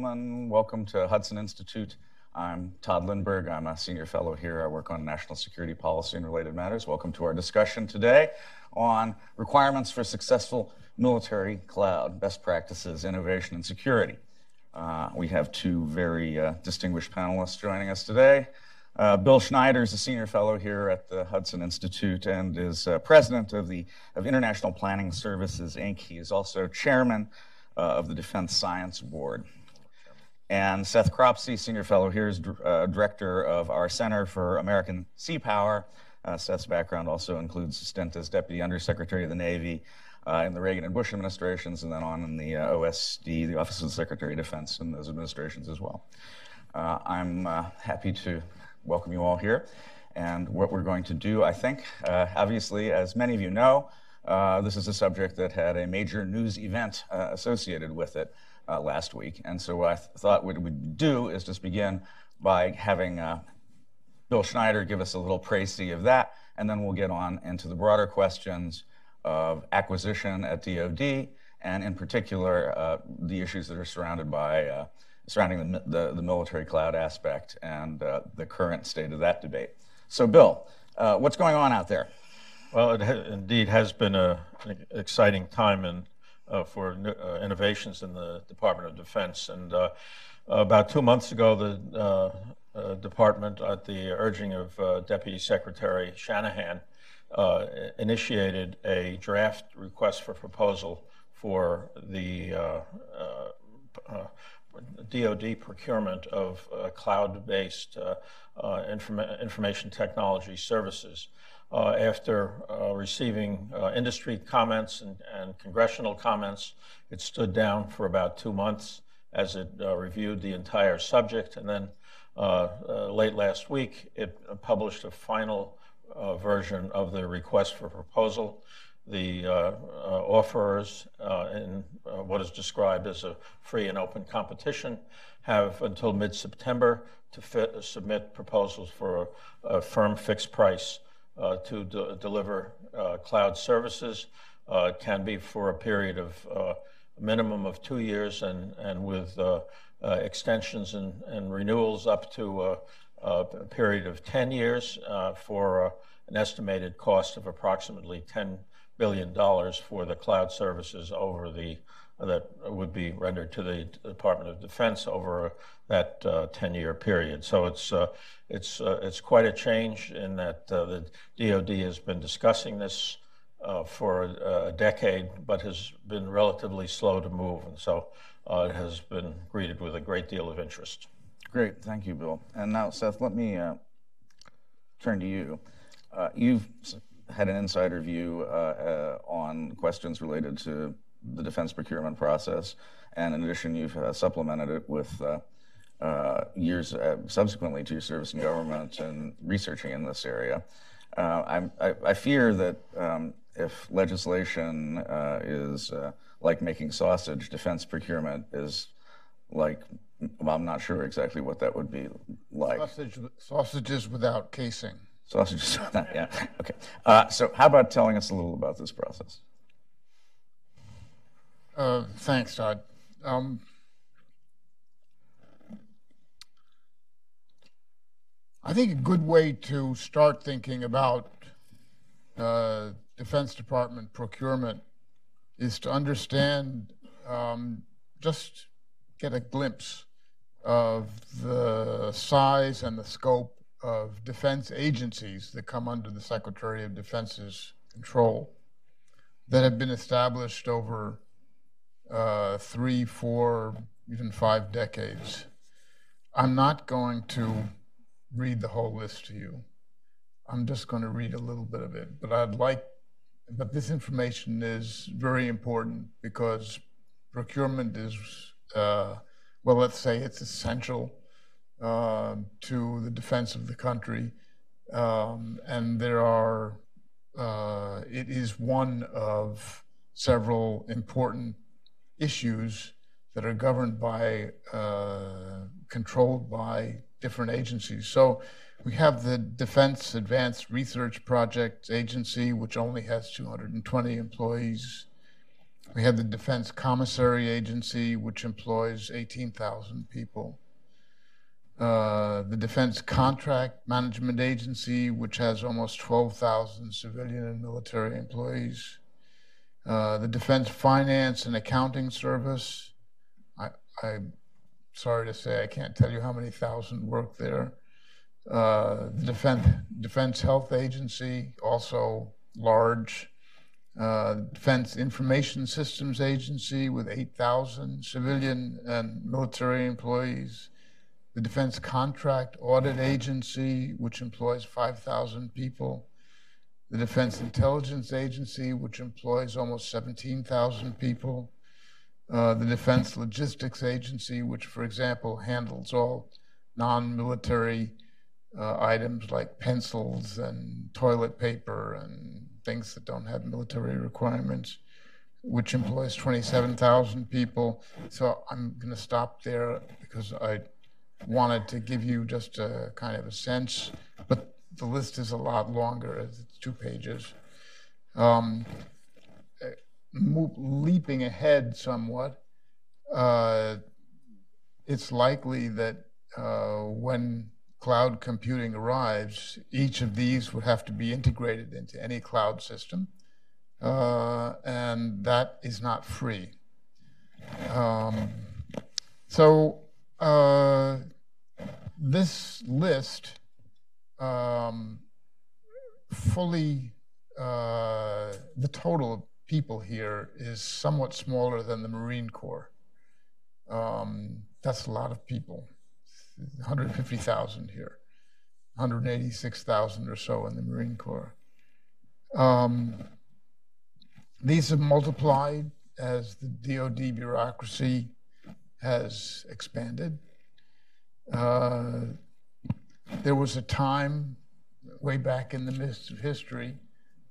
Welcome to Hudson Institute. I'm Todd Lindberg. I'm a senior fellow here. I work on national security policy and related matters. Welcome to our discussion today on requirements for successful military cloud, best practices, innovation, and security. We have two very distinguished panelists joining us today. Bill Schneider is a senior fellow here at the Hudson Institute and is president of International Planning Services, Inc. He is also chairman of the Defense Science Board. And Seth Cropsey, senior fellow here, is director of our Center for American Sea Power. Seth's background also includes a stint as Deputy Undersecretary of the Navy in the Reagan and Bush administrations, and then on in the OSD, the Office of the Secretary of Defense, in those administrations as well. I'm happy to welcome you all here. And what we're going to do, I think, obviously, as many of you know, this is a subject that had a major news event associated with it last week. And so what I thought what we'd do is just begin by having Bill Schneider give us a little précis of that, and then we'll get on into the broader questions of acquisition at DoD, and in particular, the issues that are surrounding the military cloud aspect and the current state of that debate. So Bill, what's going on out there? Well, it indeed has been an exciting time for innovations in the Department of Defense. And about 2 months ago, the department, at the urging of Deputy Secretary Shanahan, initiated a draft request for proposal for the DoD procurement of cloud-based information technology services. After receiving industry comments and congressional comments, it stood down for about 2 months as it reviewed the entire subject, and then late last week it published a final version of the request for proposal. The offerers in what is described as a free and open competition have until mid-September to submit proposals for a firm fixed price to deliver cloud services. It can be for a period of a minimum of 2 years and with extensions and renewals up to a period of 10 years for an estimated cost of approximately $10 billion for the cloud services that would be rendered to the Department of Defense over that 10-year period. So it's quite a change in that the DoD has been discussing this for a decade, but has been relatively slow to move, and so it has been greeted with a great deal of interest. Great, thank you, Bill. And now, Seth, let me turn to you. You've had an insider view on questions related to the defense procurement process, and in addition, you've supplemented it with years subsequently to your service in government and researching in this area. I fear that if legislation is like making sausage, defense procurement is like, well, I'm not sure exactly what that would be like. Sausages without casing. Sausages, yeah, okay. So how about telling us a little about this process? Thanks, Todd. I think a good way to start thinking about Defense Department procurement is to understand, just get a glimpse of the size and the scope of defense agencies that come under the Secretary of Defense's control that have been established over 3, 4, even 5 decades. I'm not going to read the whole list to you. I'm just going to read a little bit of it, but this information is very important because procurement is, well, let's say it's essential to the defense of the country, and it is one of several important issues that are governed by, controlled by different agencies. So we have the Defense Advanced Research Projects Agency, which only has 220 employees. We had the Defense Commissary Agency, which employs 18,000 people. The Defense Contract Management Agency, which has almost 12,000 civilian and military employees. The Defense Finance and Accounting Service. I'm sorry to say I can't tell you how many thousand work there. The Defense Health Agency, also large. Defense Information Systems Agency with 8,000 civilian and military employees. The Defense Contract Audit Agency, which employs 5,000 people. The Defense Intelligence Agency, which employs almost 17,000 people. The Defense Logistics Agency, which, for example, handles all non-military items like pencils and toilet paper and things that don't have military requirements, which employs 27,000 people. So I'm going to stop there because I wanted to give you just a kind of a sense, but the list is a lot longer. It's 2 pages. Leaping ahead somewhat, it's likely that when cloud computing arrives, each of these would have to be integrated into any cloud system, and that is not free. This list the total of people here is somewhat smaller than the Marine Corps. That's a lot of people. 150,000 here, 186,000 or so in the Marine Corps. These have multiplied as the DoD bureaucracy has expanded. There was a time way back in the midst of history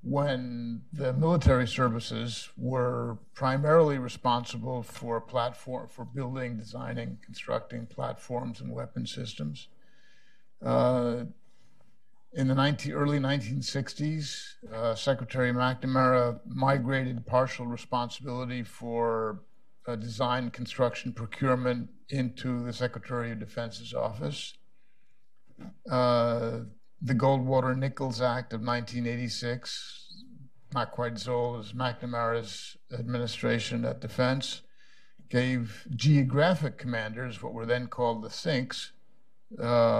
when the military services were primarily responsible for building, designing, constructing platforms and weapon systems. In the early 1960s, Secretary McNamara migrated partial responsibility for design, construction, procurement into the Secretary of Defense's office. The Goldwater-Nichols Act of 1986, not quite as old as McNamara's administration at Defense, gave geographic commanders, what were then called the CINCs,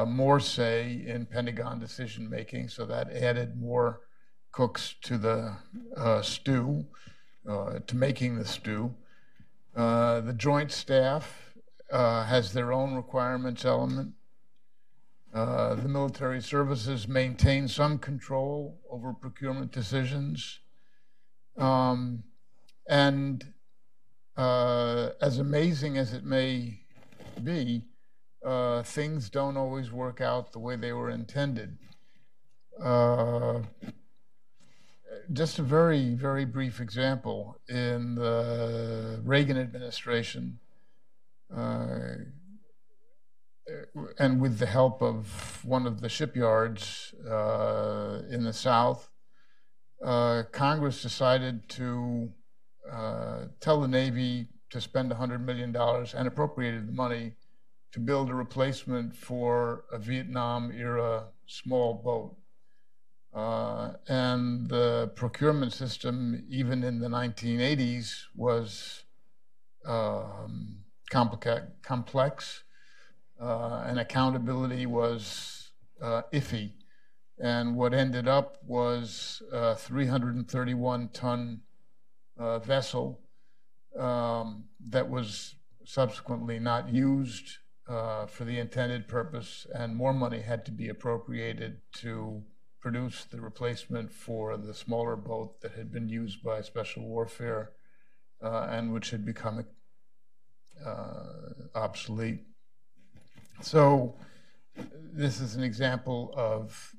more say in Pentagon decision-making, so that added more cooks to the stew, to making the stew. The Joint Staff has their own requirements element. The military services maintain some control over procurement decisions. And as amazing as it may be, things don't always work out the way they were intended. Just a very, very brief example. In the Reagan administration, and with the help of one of the shipyards in the South, Congress decided to tell the Navy to spend $100 million and appropriated the money to build a replacement for a Vietnam-era small boat. And the procurement system, even in the 1980s, was complex. And accountability was iffy. And what ended up was a 331-ton vessel that was subsequently not used for the intended purpose, and more money had to be appropriated to produce the replacement for the smaller boat that had been used by special warfare and which had become obsolete. So this is an example of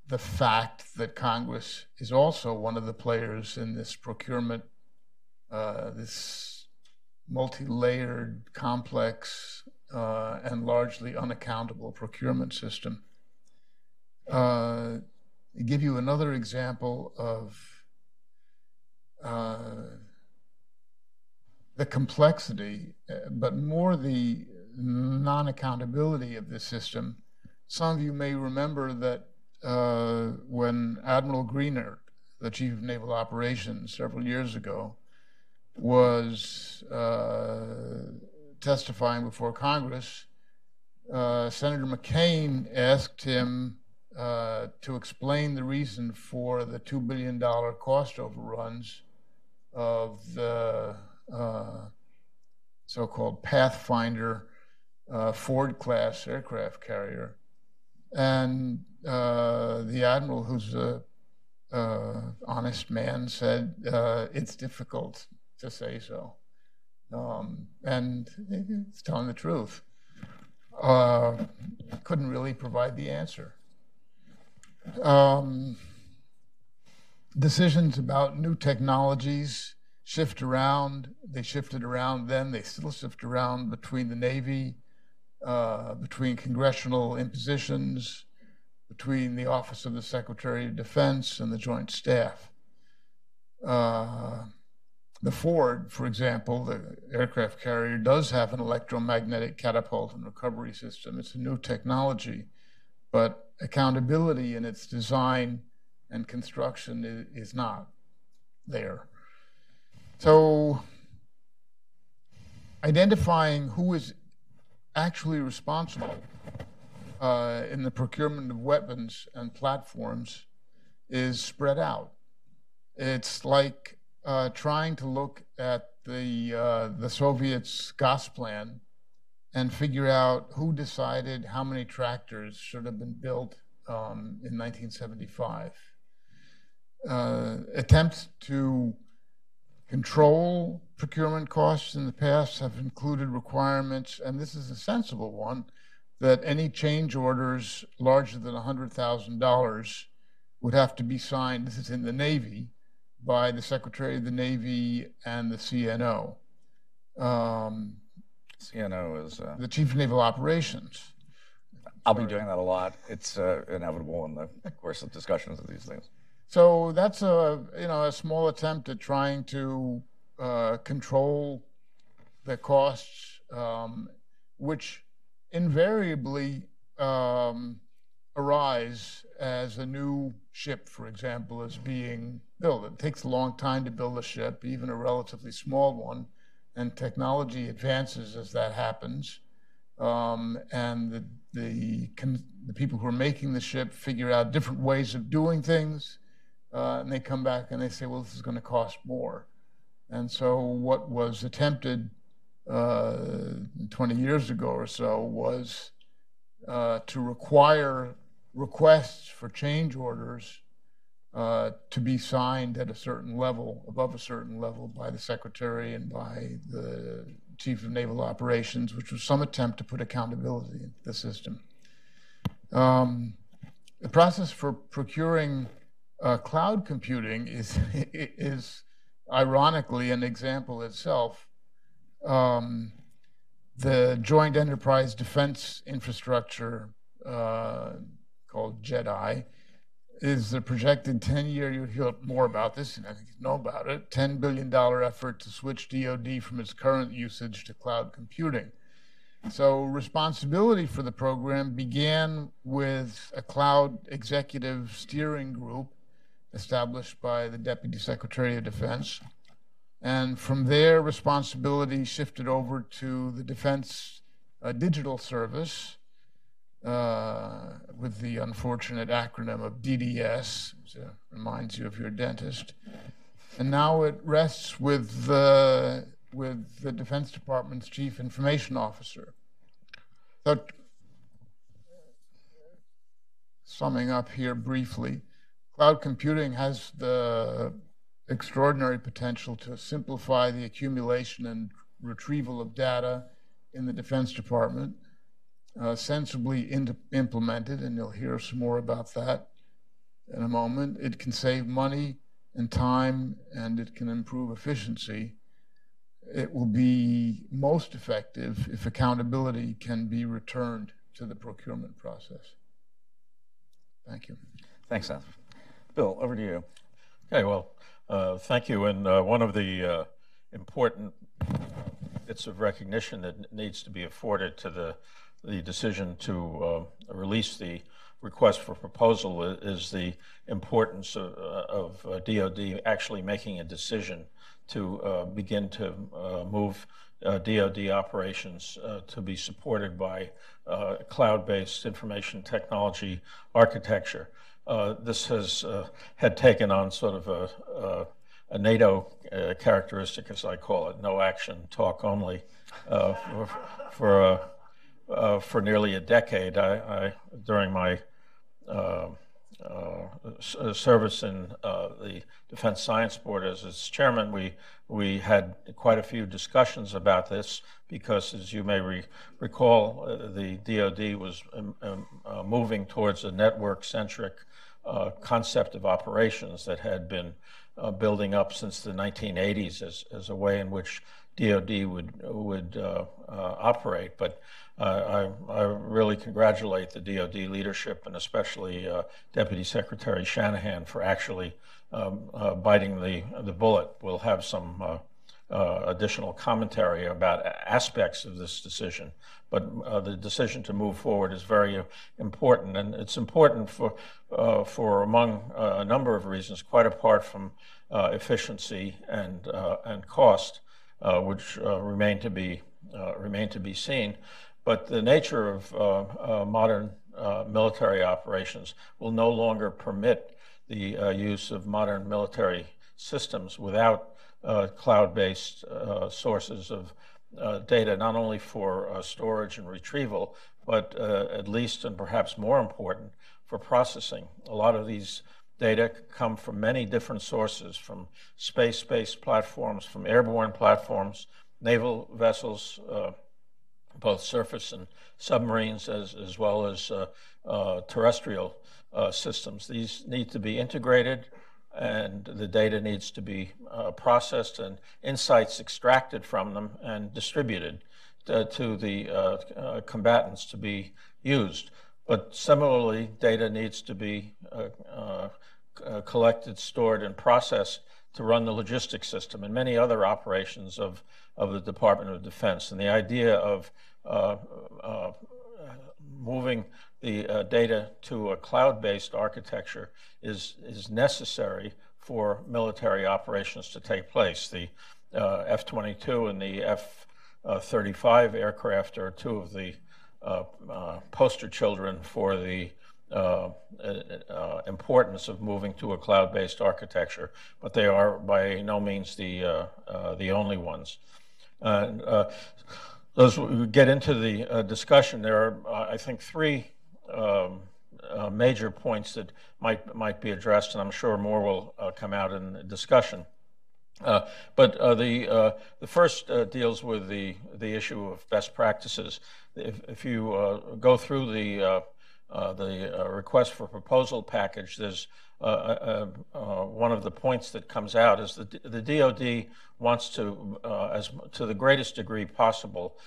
the fact that Congress is also one of the players in this procurement, this multi-layered, complex, and largely unaccountable procurement system. To give you another example of the complexity, but more the non-accountability of this system. Some of you may remember that when Admiral Greenert, the Chief of Naval Operations several years ago, was testifying before Congress, Senator McCain asked him to explain the reason for the $2 billion cost overruns of the so-called Pathfinder Ford-class aircraft carrier. And the admiral, who's a honest man, said, it's difficult to say so. And it's telling the truth. Couldn't really provide the answer. Decisions about new technologies shift around. They shifted around then. They still shift around between the Navy, between congressional impositions, between the Office of the Secretary of Defense and the Joint Staff. The Ford, for example, the aircraft carrier, does have an electromagnetic catapult and recovery system. It's a new technology, but accountability in its design and construction is not there. So identifying who is actually responsible in the procurement of weapons and platforms is spread out. It's like trying to look at the Soviets' gas plan and figure out who decided how many tractors should have been built in 1975. Attempts to control procurement costs in the past have included requirements, and this is a sensible one, that any change orders larger than $100,000 would have to be signed, this is in the Navy, by the Secretary of the Navy and the CNO. CNO is the Chief of Naval Operations. I'll be doing that a lot. It's inevitable in the course of discussions of these things. So that's a small attempt at trying to control the costs, which invariably arise as a new ship, for example, is being built. It takes a long time to build a ship, even a relatively small one, and technology advances as that happens. And the people who are making the ship figure out different ways of doing things, and they come back and they say, well, this is going to cost more. And so what was attempted 20 years ago or so was to require requests for change orders to be signed at a certain level, above a certain level, by the Secretary and by the Chief of Naval Operations, which was some attempt to put accountability into the system. The process for procuring cloud computing is ironically an example itself. The Joint Enterprise Defense Infrastructure, called JEDI, is the projected 10-year, you'll hear more about this, and I think you know about it, $10 billion effort to switch DoD from its current usage to cloud computing. So responsibility for the program began with a cloud executive steering group established by the Deputy Secretary of Defense. And from there, responsibility shifted over to the Defense Digital Service, with the unfortunate acronym of DDS, which reminds you of your dentist. And now it rests with the Defense Department's Chief Information Officer. So, summing up here briefly, cloud computing has the extraordinary potential to simplify the accumulation and retrieval of data in the Defense Department, sensibly implemented, and you'll hear some more about that in a moment. It can save money and time, and it can improve efficiency. It will be most effective if accountability can be returned to the procurement process. Thank you. Thanks, Seth. Bill, over to you. Okay, well, Thank you. And one of the important bits of recognition that needs to be afforded to the decision to release the request for proposal is the importance of DoD actually making a decision to begin to move DoD operations to be supported by cloud-based information technology architecture. This has had taken on sort of a NATO characteristic, as I call it, no action, talk only, for nearly a decade. During my service in the Defense Science Board as its chairman, we had quite a few discussions about this because, as you may recall, the DoD was moving towards a network-centric concept of operations that had been building up since the 1980s as a way in which DoD would operate. But I really congratulate the DoD leadership, and especially Deputy Secretary Shanahan, for actually biting the bullet. We'll have some additional commentary about aspects of this decision, but the decision to move forward is very important, and it's important for among a number of reasons, quite apart from efficiency and cost, which remain to be seen. But the nature of modern military operations will no longer permit the use of modern military systems without cloud-based sources of data, not only for storage and retrieval, but at least and perhaps more important, for processing. A lot of these data come from many different sources, from space-based platforms, from airborne platforms, naval vessels, both surface and submarines, as well as terrestrial systems. These need to be integrated, and the data needs to be processed and insights extracted from them and distributed to the combatants to be used. But similarly, data needs to be collected, stored, and processed to run the logistics system and many other operations of the Department of Defense. And the idea of moving the data to a cloud-based architecture is necessary for military operations to take place. The F-22 and the F-35 aircraft are two of the poster children for the importance of moving to a cloud-based architecture, but they are by no means the only ones. And as we get into the discussion, there are, I think, three major points that might be addressed, and I'm sure more will come out in the discussion. But the first deals with the issue of best practices. If you go through the request for proposal package, there's one of the points that comes out is that the DoD wants to, to the greatest degree possible,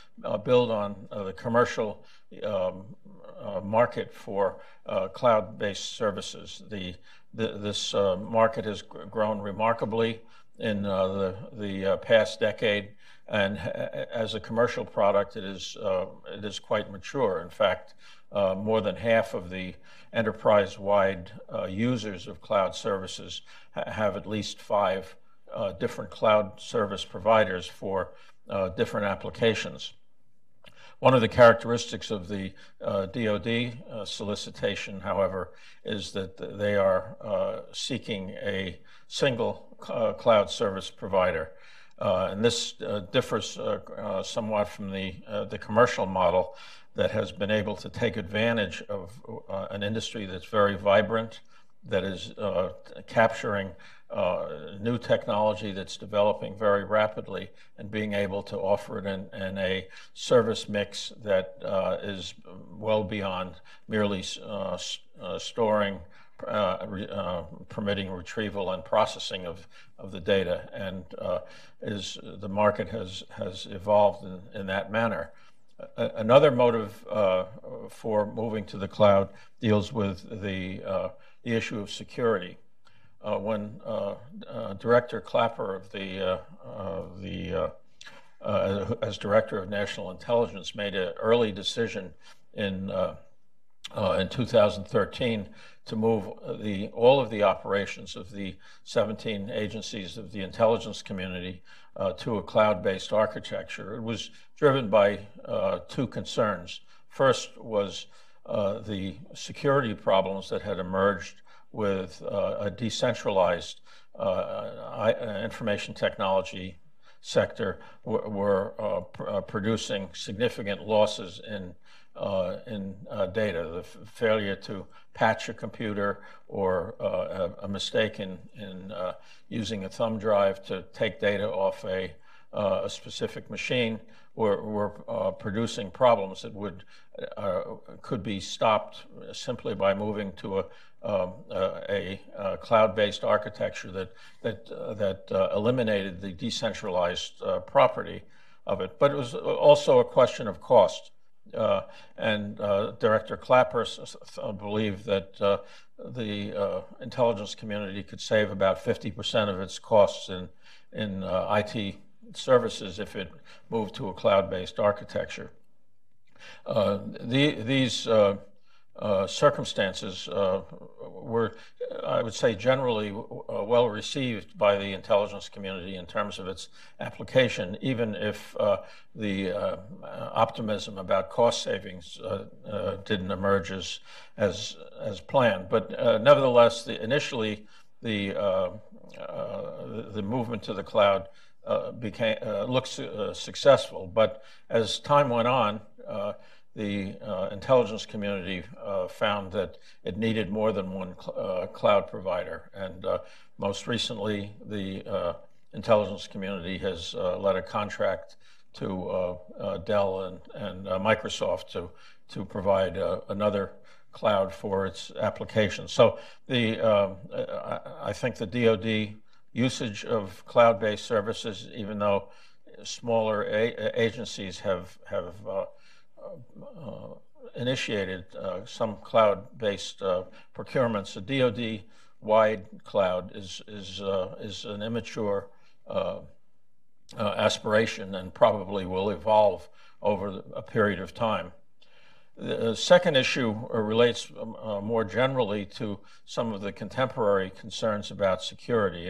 build on the commercial market for cloud-based services. This market has grown remarkably in the past decade, and as a commercial product, it is quite mature. In fact, more than half of the enterprise-wide users of cloud services have at least 5 different cloud service providers for different applications. One of the characteristics of the DoD solicitation, however, is that they are seeking a single cloud service provider. And this differs somewhat from the commercial model that has been able to take advantage of an industry that's very vibrant, that is capturing new technology that's developing very rapidly and being able to offer it in a service mix that is well beyond merely storing, permitting retrieval and processing of the data, and the market has evolved in that manner. Another motive for moving to the cloud deals with the issue of security. when Director Clapper of as Director of National Intelligence made an early decision in 2013 to move all of the operations of the 17 agencies of the intelligence community to a cloud-based architecture. It was driven by two concerns. First was the security problems that had emerged with a decentralized information technology sector were producing significant losses in data. The failure to patch a computer or a mistake in using a thumb drive to take data off a specific machine were producing problems that could be stopped simply by moving to a cloud-based architecture that eliminated the decentralized property of it. But it was also a question of cost. And Director Clapper believed that the intelligence community could save about 50% of its costs in IT services if it moved to a cloud-based architecture. These circumstances were, I would say, generally well received by the intelligence community in terms of its application, even if the optimism about cost savings didn't emerge as planned. But nevertheless, initially the movement to the cloud looked successful. But as time went on, the intelligence community found that it needed more than one cloud provider. And most recently, the intelligence community has led a contract to Dell and Microsoft to provide another cloud for its applications. So I think the DoD usage of cloud-based services, even though smaller agencies have initiated some cloud-based procurements. The DoD-wide cloud is an immature aspiration and probably will evolve over a period of time. The second issue relates more generally to some of the contemporary concerns about security,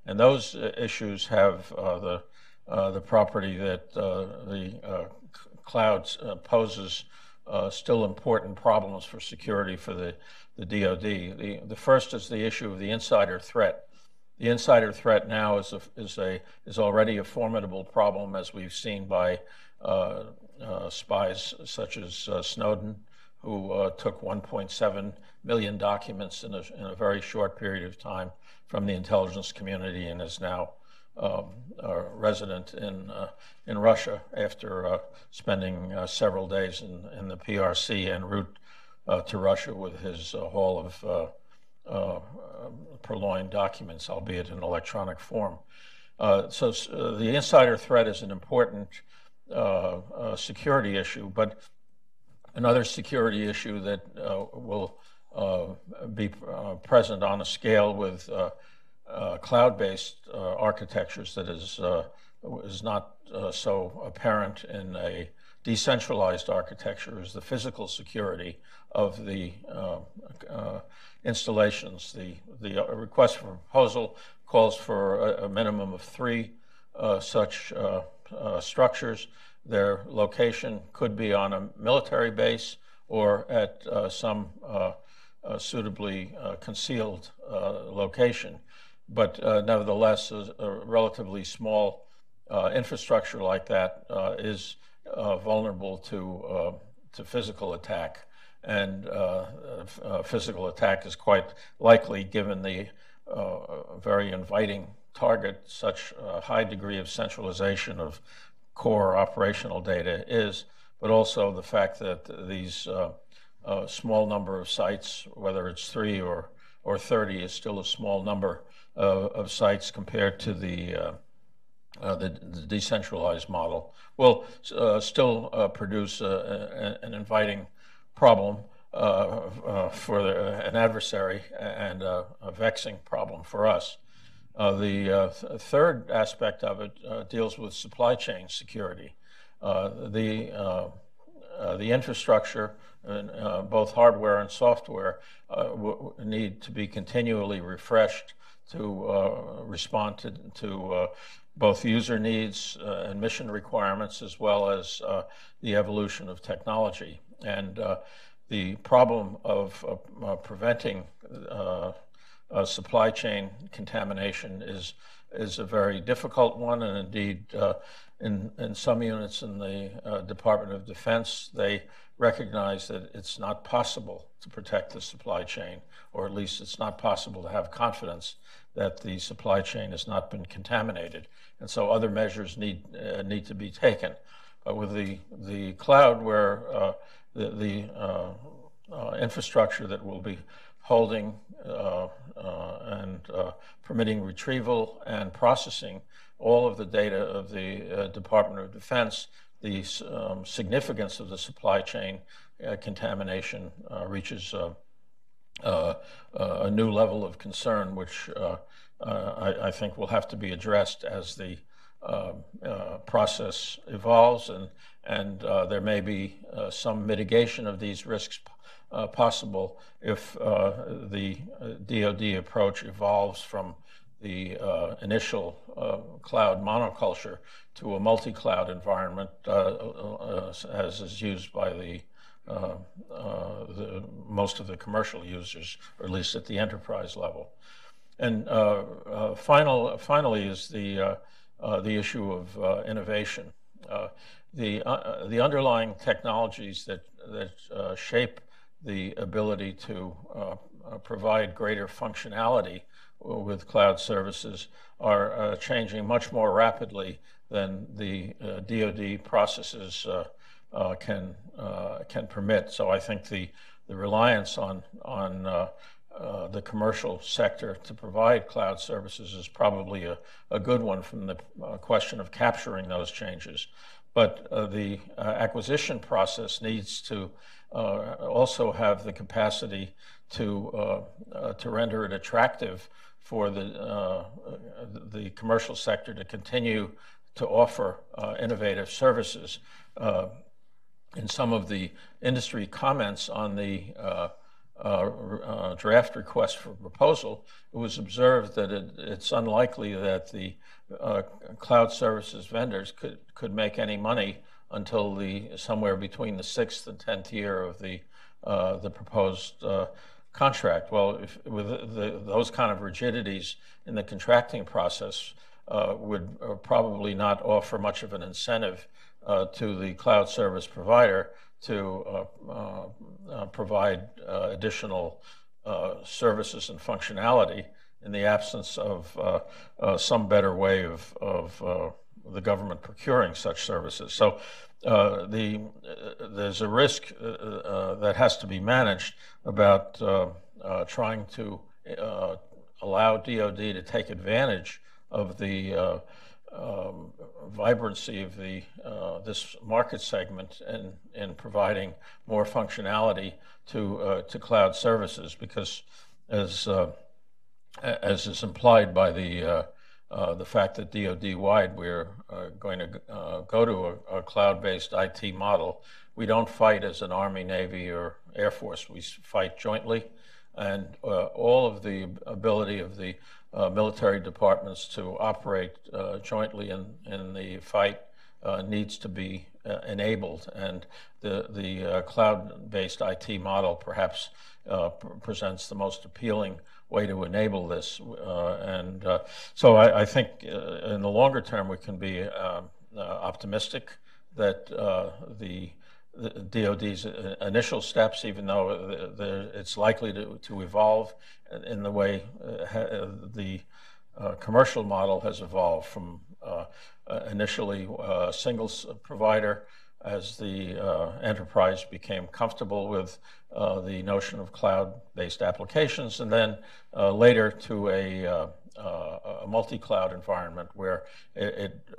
and those issues have the property that the cloud poses still important problems for security for the DoD. The first is the issue of the insider threat. The insider threat now is already a formidable problem, as we've seen by spies such as Snowden, who took 1.7 million documents in a very short period of time from the intelligence community and is now resident in Russia after spending several days in the PRC en route to Russia with his haul of purloined documents, albeit in electronic form. So the insider threat is an important security issue, but another security issue that will be present on a scale with cloud-based architectures that is not so apparent in a decentralized architecture is the physical security of the installations. The request for proposal calls for a minimum of 3 such structures. Their location could be on a military base or at some suitably concealed location. But nevertheless, a relatively small infrastructure like that is vulnerable to physical attack. And physical attack is quite likely given the very inviting target such a high degree of centralization of core operational data is, but also the fact that these small number of sites, whether it's 3 or 30, is still a small number of sites compared to the decentralized model, will still produce an inviting problem. an adversary and a vexing problem for us. The third aspect of it deals with supply chain security. The infrastructure, both hardware and software, need to be continually refreshed to respond to both user needs and mission requirements, as well as the evolution of technology. And the problem of preventing supply chain contamination is a very difficult one, and indeed, in some units in the Department of Defense, they recognize that it's not possible to protect the supply chain, or at least it's not possible to have confidence that the supply chain has not been contaminated. And so other measures need to be taken. But with the cloud, where the infrastructure that will be holding and permitting retrieval and processing all of the data of the Department of Defense, the significance of the supply chain contamination reaches a new level of concern, which I think will have to be addressed as the process evolves, and there may be some mitigation of these risks possible if the DoD approach evolves from the initial cloud monoculture to a multi-cloud environment, as is used by most of the commercial users, or at least at the enterprise level. And finally is the issue of innovation. The underlying technologies that shape the ability to provide greater functionality with cloud services are changing much more rapidly than the DoD processes can permit. So I think the reliance on the commercial sector to provide cloud services is probably a good one from the question of capturing those changes. But the acquisition process needs to also have the capacity to render it attractive for the commercial sector to continue to offer innovative services. In some of the industry comments on the draft request for proposal, it was observed that it's unlikely that the cloud services vendors could make any money until somewhere between the 6th and 10th year of the proposed contract. Well, with those kind of rigidities in the contracting process would probably not offer much of an incentive to the cloud service provider to provide additional services and functionality in the absence of some better way of the government procuring such services. So there's a risk that has to be managed about trying to allow DoD to take advantage of the vibrancy of this market segment in providing more functionality to cloud services, because as is implied by the fact that DoD-wide we're going to go to a cloud-based IT model. We don't fight as an Army, Navy, or Air Force. We fight jointly, and all of the ability of the military departments to operate jointly in the fight needs to be enabled, and the cloud-based IT model perhaps presents the most appealing way to enable this. So I think in the longer term we can be optimistic that the DoD's initial steps, even though it's likely to evolve in the way the commercial model has evolved from initially a single provider, as the enterprise became comfortable with the notion of cloud-based applications, and then later to a multi-cloud environment where it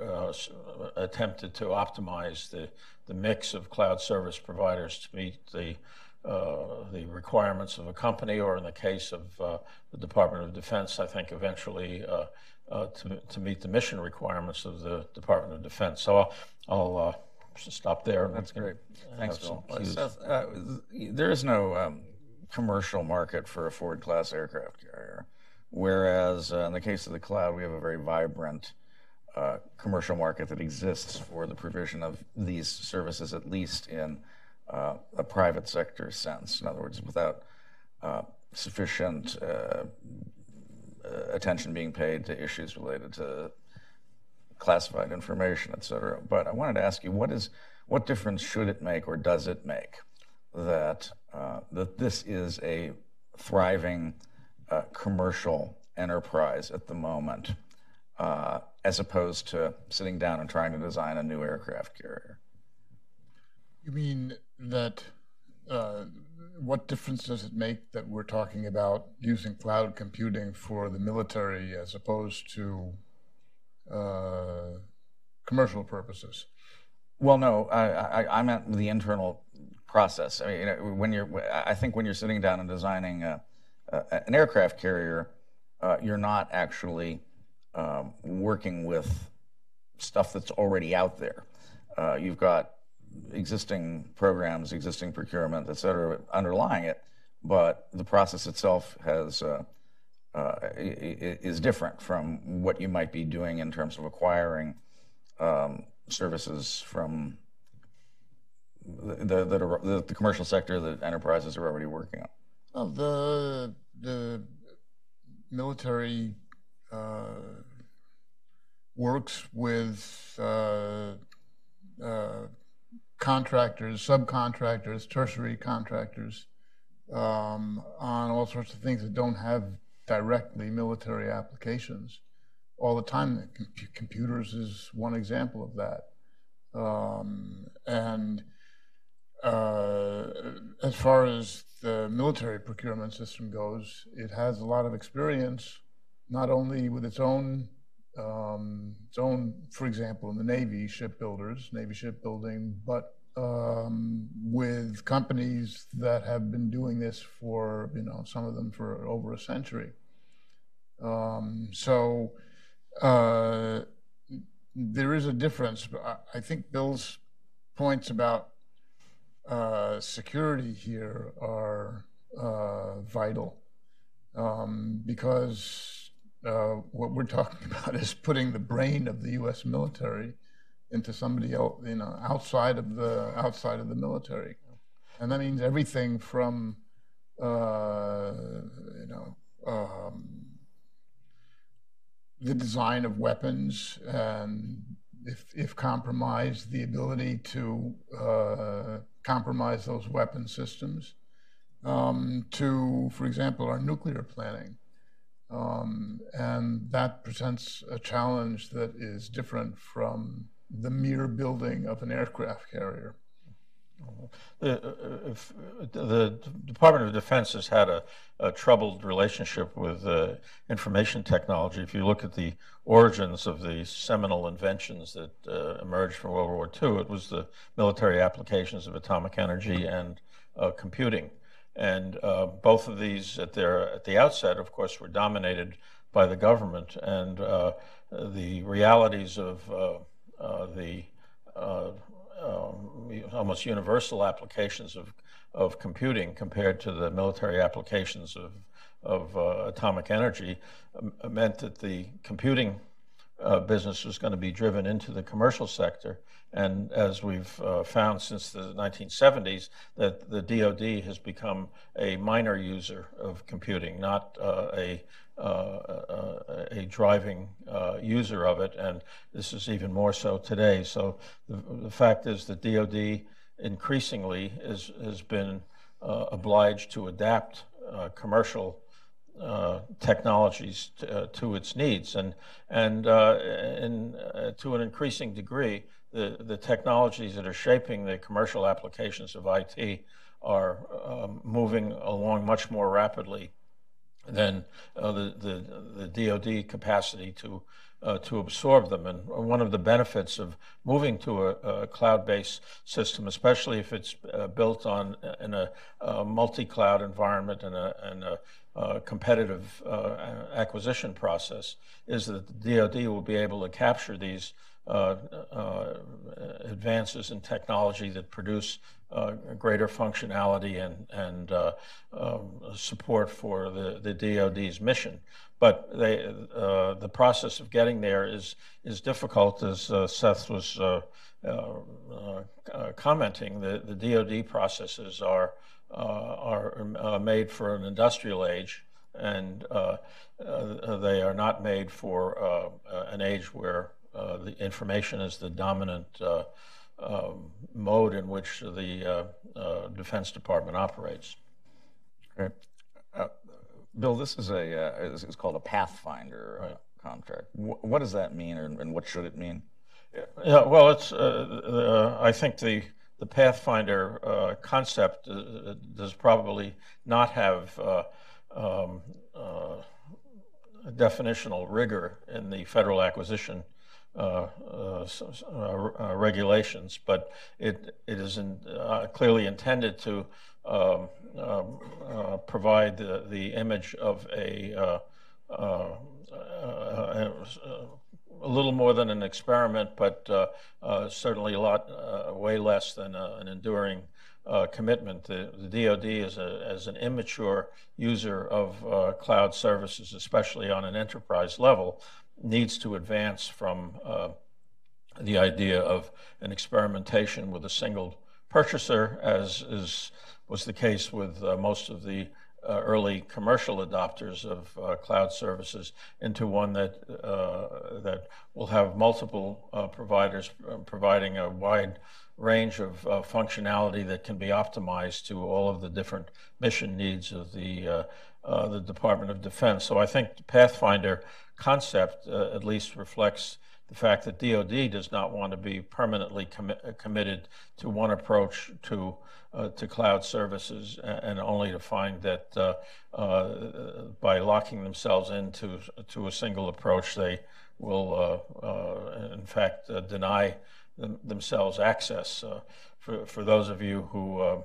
attempted to optimize the mix of cloud service providers to meet the the requirements of a company, or in the case of the Department of Defense, I think eventually to meet the mission requirements of the Department of Defense. So I'll stop there. That's great. Thanks, Bill. Seth, there is no commercial market for a Ford-class aircraft carrier, whereas in the case of the cloud, we have a very vibrant commercial market that exists for the provision of these services, at least in a private sector sense. In other words, without sufficient attention being paid to issues related to classified information, et cetera. But I wanted to ask you, what difference should it make, or does it make, that this is a thriving commercial enterprise at the moment, as opposed to sitting down and trying to design a new aircraft carrier? You mean that what difference does it make that we're talking about using cloud computing for the military as opposed to commercial purposes? Well, no, I meant the internal process. I mean, I think when you're sitting down and designing an aircraft carrier, you're not actually working with stuff that's already out there. You've got existing programs, existing procurement, et cetera, underlying it, but the process itself is different from what you might be doing in terms of acquiring services from the commercial sector that enterprises are already working on. Well, the military works with contractors, subcontractors, tertiary contractors on all sorts of things that don't have directly military applications all the time. Computers is one example of that. And as far as the military procurement system goes, it has a lot of experience, not only with its own, for example, in the Navy shipbuilding, but with companies that have been doing this for, some of them for over a century. So there is a difference. But I think Bill's points about security here are vital, because what we're talking about is putting the brain of the U.S. military into somebody else, outside of the military, and that means everything from the design of weapons, and if compromised, the ability to compromise those weapon systems, to, for example, our nuclear planning. And that presents a challenge that is different from the mere building of an aircraft carrier. The Department of Defense has had a troubled relationship with information technology. If you look at the origins of the seminal inventions that emerged from World War II, it was the military applications of atomic energy and computing. And both of these at the outset, of course, were dominated by the government, and the realities of the almost universal applications of computing compared to the military applications of atomic energy meant that the computing business was going to be driven into the commercial sector. And as we've found since the 1970s, that the DoD has become a minor user of computing, not a driving user of it, and this is even more so today. So the fact is that DoD increasingly has been obliged to adapt commercial technologies to its needs, and to an increasing degree, the technologies that are shaping the commercial applications of IT are moving along much more rapidly than the DoD capacity to to absorb them. And one of the benefits of moving to a cloud-based system, especially if it's built in a multi-cloud environment and a competitive acquisition process, is that the DoD will be able to capture these advances in technology that produce greater functionality and support for the DoD's mission. But the process of getting there is difficult, as Seth was commenting. The DoD processes are made for an industrial age, and they are not made for an age where the information is the dominant mode in which the Defense Department operates. Great. Bill, this is it's called a Pathfinder contract. What does that mean, and what should it mean? Yeah, well, it's I think the Pathfinder concept does probably not have definitional rigor in the federal acquisition regulations, but it is clearly intended to provide the image of a little more than an experiment, but certainly way less than an enduring commitment. The DoD as an immature user of cloud services, especially on an enterprise level, needs to advance from the idea of an experimentation with a single purchaser, as was the case with most of the early commercial adopters of cloud services, into one that will have multiple providers providing a wide range of functionality that can be optimized to all of the different mission needs of the Department of Defense. So I think the Pathfinder concept at least reflects the fact that DoD does not want to be permanently committed to one approach to cloud services, and only to find that by locking themselves into a single approach, they will in fact deny themselves access. For those of you who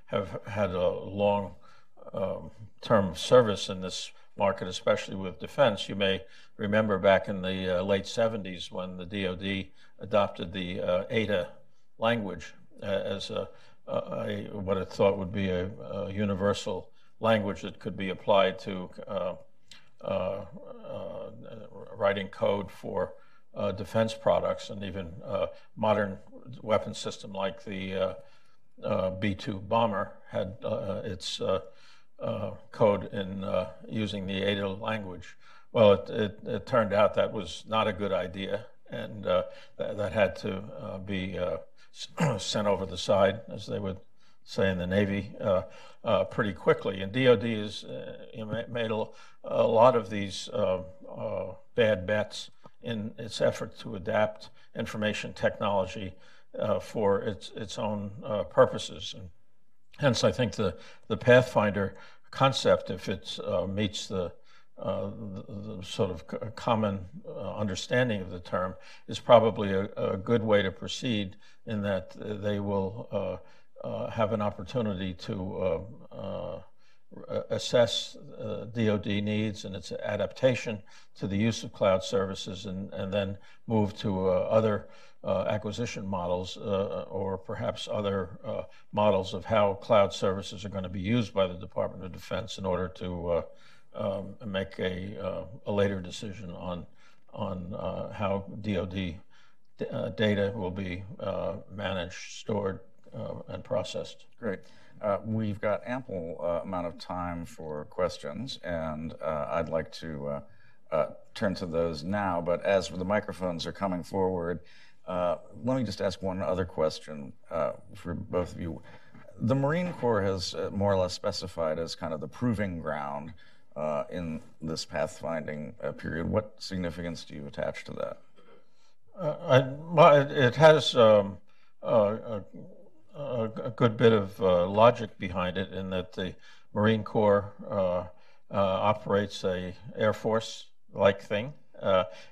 have had a long term service in this market, especially with defense, you may remember back in the late 70s when the DoD adopted the ADA language as what it thought would be a universal language that could be applied to writing code for defense products, and even modern weapon system like the B-2 bomber had its code in using the ADA language. Well, it turned out that was not a good idea, and that had to be sent over the side, as they would say in the Navy, pretty quickly. And DoD has made a lot of these bad bets in its effort to adapt information technology for its own purposes. And hence, I think the Pathfinder concept, if it meets the sort of common understanding of the term, is probably a good way to proceed, in that they will have an opportunity to assess DoD needs and its adaptation to the use of cloud services, and then move to other acquisition models, or perhaps other models of how cloud services are going to be used by the Department of Defense, in order to make a later decision on how DoD data will be managed, stored, and processed. Great. We've got ample amount of time for questions, and I'd like to turn to those now. But as the microphones are coming forward, let me just ask one other question for both of you. The Marine Corps has more or less specified as kind of the proving ground in this pathfinding period. What significance do you attach to that? Well, it has a good bit of logic behind it, in that the Marine Corps operates a Air Force-like thing,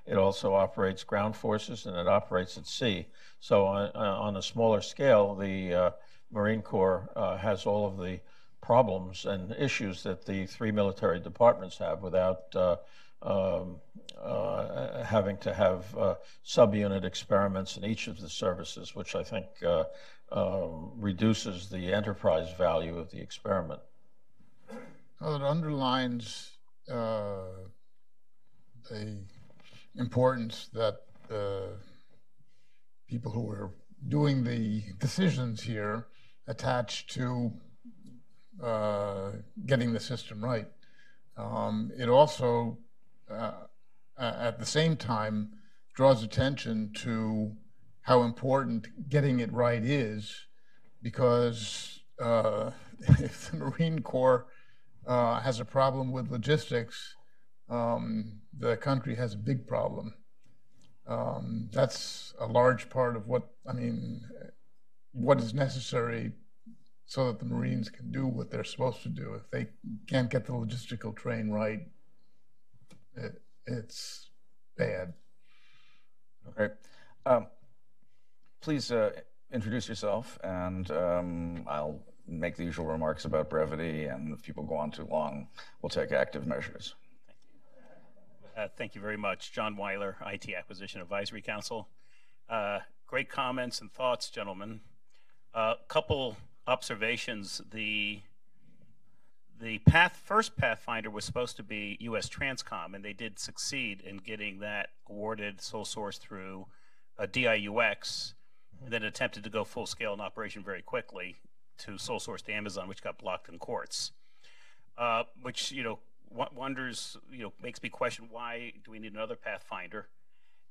it also operates ground forces, and it operates at sea. So on a smaller scale, the Marine Corps has all of the problems and issues that the three military departments have without having to have subunit experiments in each of the services, which I think reduces the enterprise value of the experiment. Well, it underlines the importance that people who are doing the decisions here attach to getting the system right. It also, at the same time, draws attention to how important getting it right is, because if the Marine Corps has a problem with logistics, the country has a big problem. That's a large part of what is necessary so that the Marines can do what they're supposed to do. If they can't get the logistical train right, it's bad. Okay. Please introduce yourself, and I'll make the usual remarks about brevity, and if people go on too long, we'll take active measures. Thank you very much. John Weiler, IT Acquisition Advisory Council. Great comments and thoughts, gentlemen. Couple observations. The first Pathfinder was supposed to be U.S. Transcom, and they did succeed in getting that awarded sole source through DIUX, and then attempted to go full scale in operation very quickly to sole source to Amazon, which got blocked in courts. Which, wonders, makes me question, why do we need another Pathfinder?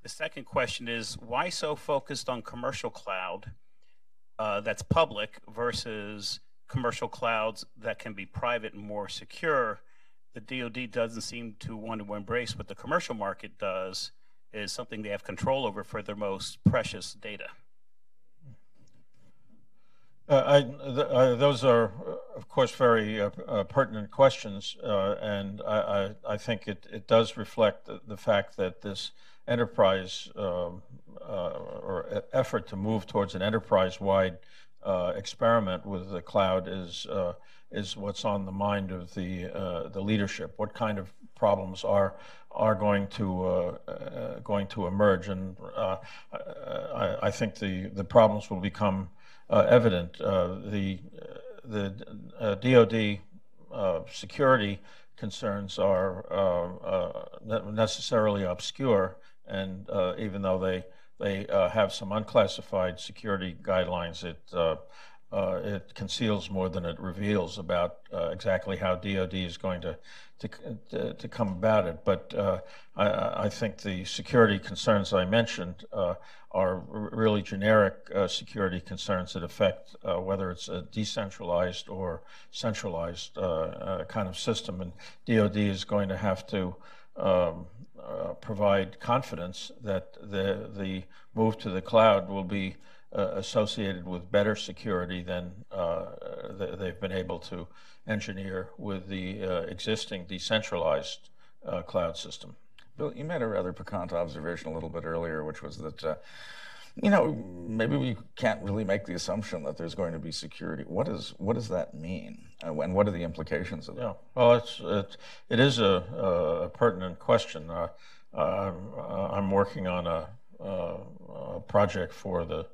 The second question is, why so focused on commercial cloud that's public versus commercial clouds that can be private and more secure? The DoD doesn't seem to want to embrace what the commercial market does, is something they have control over for their most precious data. Those are, of course, very pertinent questions, and I think it does reflect the fact that this enterprise or effort to move towards an enterprise-wide experiment with the cloud is what's on the mind of the leadership. What kind of problems are going to emerge, and I think the problems will become evident. The DoD security concerns are necessarily obscure, and even though they have some unclassified security guidelines, it conceals more than it reveals about exactly how DoD is going to come about it. But I think the security concerns I mentioned are really generic security concerns that affect whether it's a decentralized or centralized kind of system. And DoD is going to have to provide confidence that the move to the cloud will be associated with better security than they've been able to engineer with the existing decentralized cloud system. Bill, you made a rather piquant observation a little bit earlier, which was that, maybe we can't really make the assumption that there's going to be security. What does that mean? And what are the implications of that? Yeah, well, it is a pertinent question. I'm working on a project for the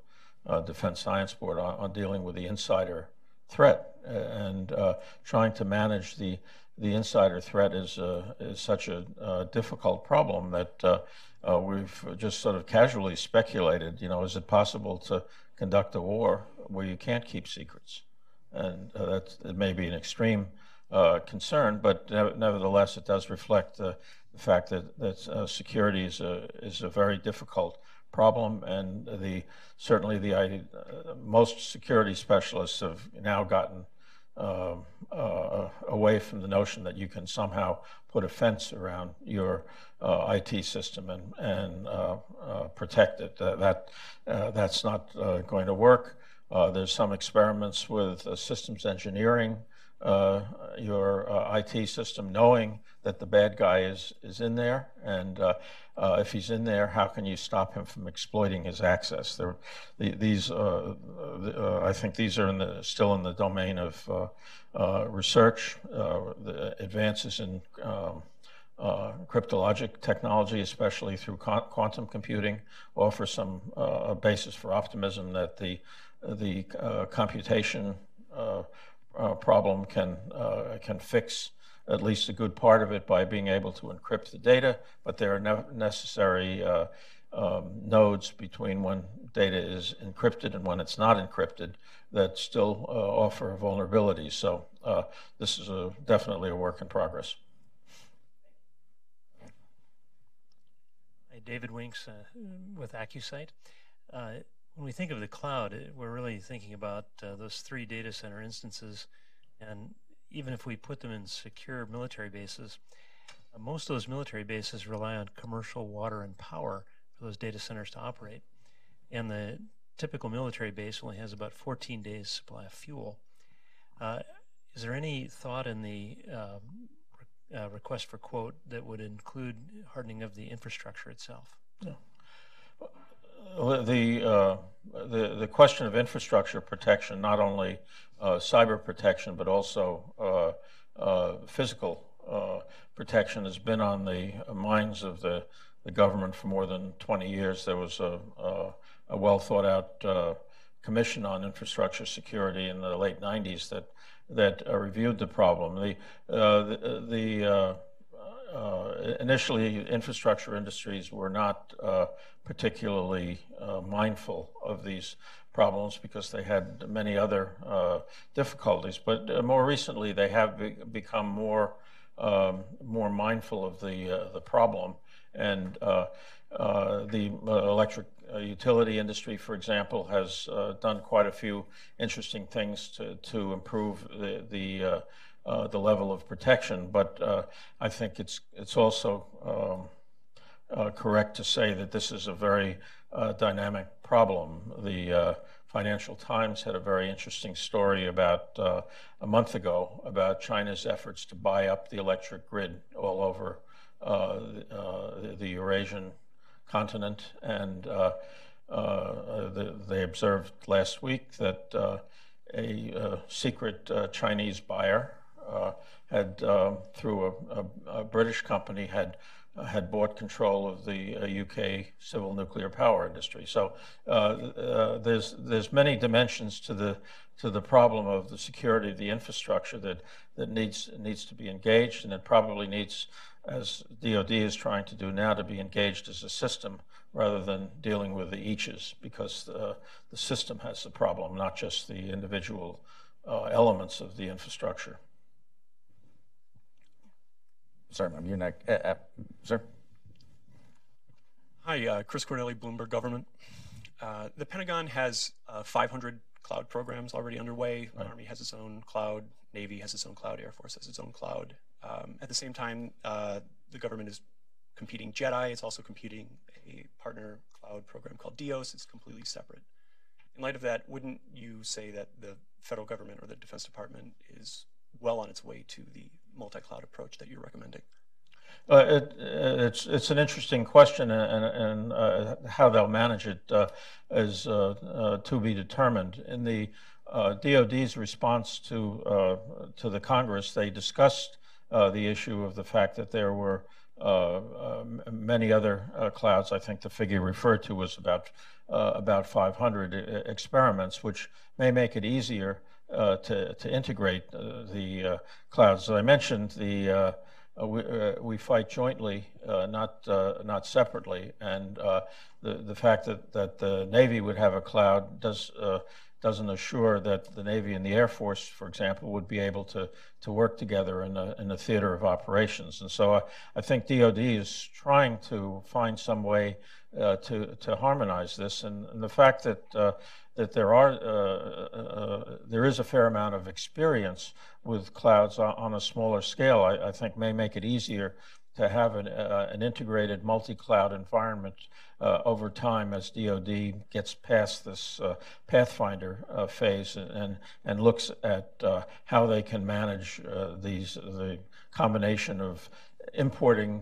Defense Science Board on dealing with the insider threat, and trying to manage the insider threat is such a difficult problem that we've just sort of casually speculated. Is it possible to conduct a war where you can't keep secrets? And it may be an extreme concern, but nevertheless, it does reflect the fact that security is a very difficult problem, and certainly most security specialists have now gotten away from the notion that you can somehow put a fence around your IT system and protect it. That's not going to work. There's some experiments with systems engineering your IT system, knowing that the bad guy is in there, and if he's in there, how can you stop him from exploiting his access? I think these are still in the domain of research. The advances in cryptologic technology, especially through quantum computing, offer some basis for optimism that the computation problem can fix at least a good part of it by being able to encrypt the data, but there are necessary nodes between when data is encrypted and when it's not encrypted that still offer vulnerabilities. So this is definitely a work in progress. Hi, David Winks with AccuSite. When we think of the cloud, we're really thinking about those 3 data center instances, and even if we put them in secure military bases, most of those military bases rely on commercial water and power for those data centers to operate. And the typical military base only has about 14 days supply of fuel. Is there any thought in the request for quote that would include hardening of the infrastructure itself? Yeah. The question of infrastructure protection, not only cyber protection, but also physical protection, has been on the minds of the government for more than 20 years. There was a well thought out commission on infrastructure security in the late 90s that reviewed the problem. Initially, infrastructure industries were not particularly mindful of these problems because they had many other difficulties. But more recently, they have become more mindful of the problem. And the electric utility industry, for example, has done quite a few interesting things to improve the level of protection. But I think it's also correct to say that this is a very dynamic problem. The Financial Times had a very interesting story about a month ago about China's efforts to buy up the electric grid all over the Eurasian continent, and they observed last week that a secret Chinese buyer had, through a British company, had bought control of the UK civil nuclear power industry. So there's many dimensions to the problem of the security of the infrastructure that needs to be engaged, and it probably needs, as DoD is trying to do now, to be engaged as a system rather than dealing with the eaches, because the system has the problem, not just the individual elements of the infrastructure. Sorry, ma'am, you're next. Sir? Hi, Chris Corneli, Bloomberg Government. The Pentagon has 500 cloud programs already underway. The Army has its own cloud, Navy has its own cloud, Air Force has its own cloud. At the same time, the government is competing JEDI. It's also competing a partner cloud program called DIOS. It's completely separate. In light of that, wouldn't you say that the federal government or the Defense Department is well on its way to the multi-cloud approach that you're recommending? It's an interesting question, and how they'll manage it is to be determined. In the DoD's response to the Congress, they discussed the issue of the fact that there were many other clouds. I think the figure referred to was about 500 experiments, which may make it easier to integrate the clouds. As I mentioned, we fight jointly, not separately, and the fact that the Navy would have a cloud doesn't assure that the Navy and the Air Force, for example, would be able to work together in a theater of operations. And so I think DoD is trying to find some way to harmonize this, and the fact that there is a fair amount of experience with clouds on a smaller scale, I think may make it easier to have an integrated multi-cloud environment over time as DoD gets past this Pathfinder phase and looks at how they can manage the combination of importing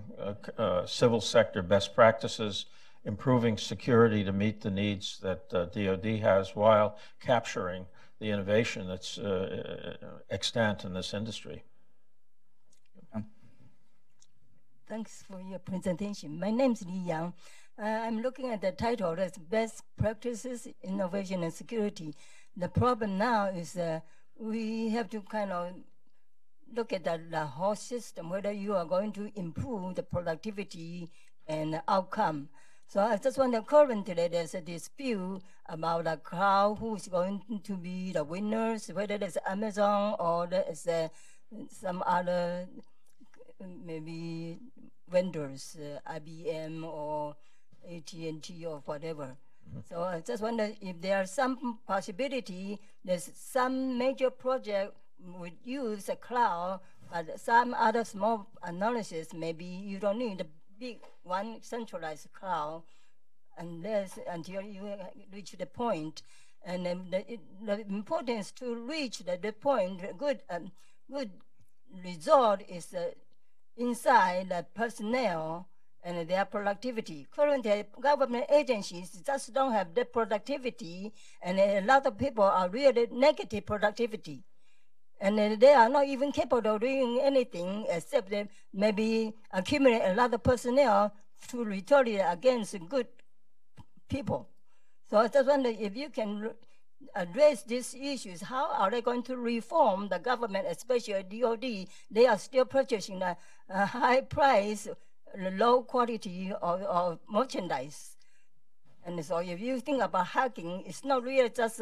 civil sector best practices, improving security to meet the needs that DoD has while capturing the innovation that's extant in this industry. Thanks for your presentation. My name is Li Yang. I'm looking at the title that's Best Practices, Innovation and Security. The problem now is we have to kind of look at the whole system, whether you are going to improve the productivity and outcome. So I just wonder, currently there's a dispute about the cloud, who's going to be the winners, whether it's Amazon or there's some other maybe vendors, IBM or AT&T or whatever. So I just wonder if there are some possibility, there's some major project would use a cloud, but some other small analysis, maybe you don't need a big one centralized cloud until you reach the point. And then the importance to reach the point, good result is inside the personnel and their productivity. Currently, government agencies just don't have the productivity, and a lot of people are really negative productivity. And they are not even capable of doing anything except maybe accumulate a lot of personnel to retaliate against good people. So I just wonder if you can address these issues. How are they going to reform the government, especially DoD? They are still purchasing a high price, low quality of merchandise. And so if you think about hacking, it's not really just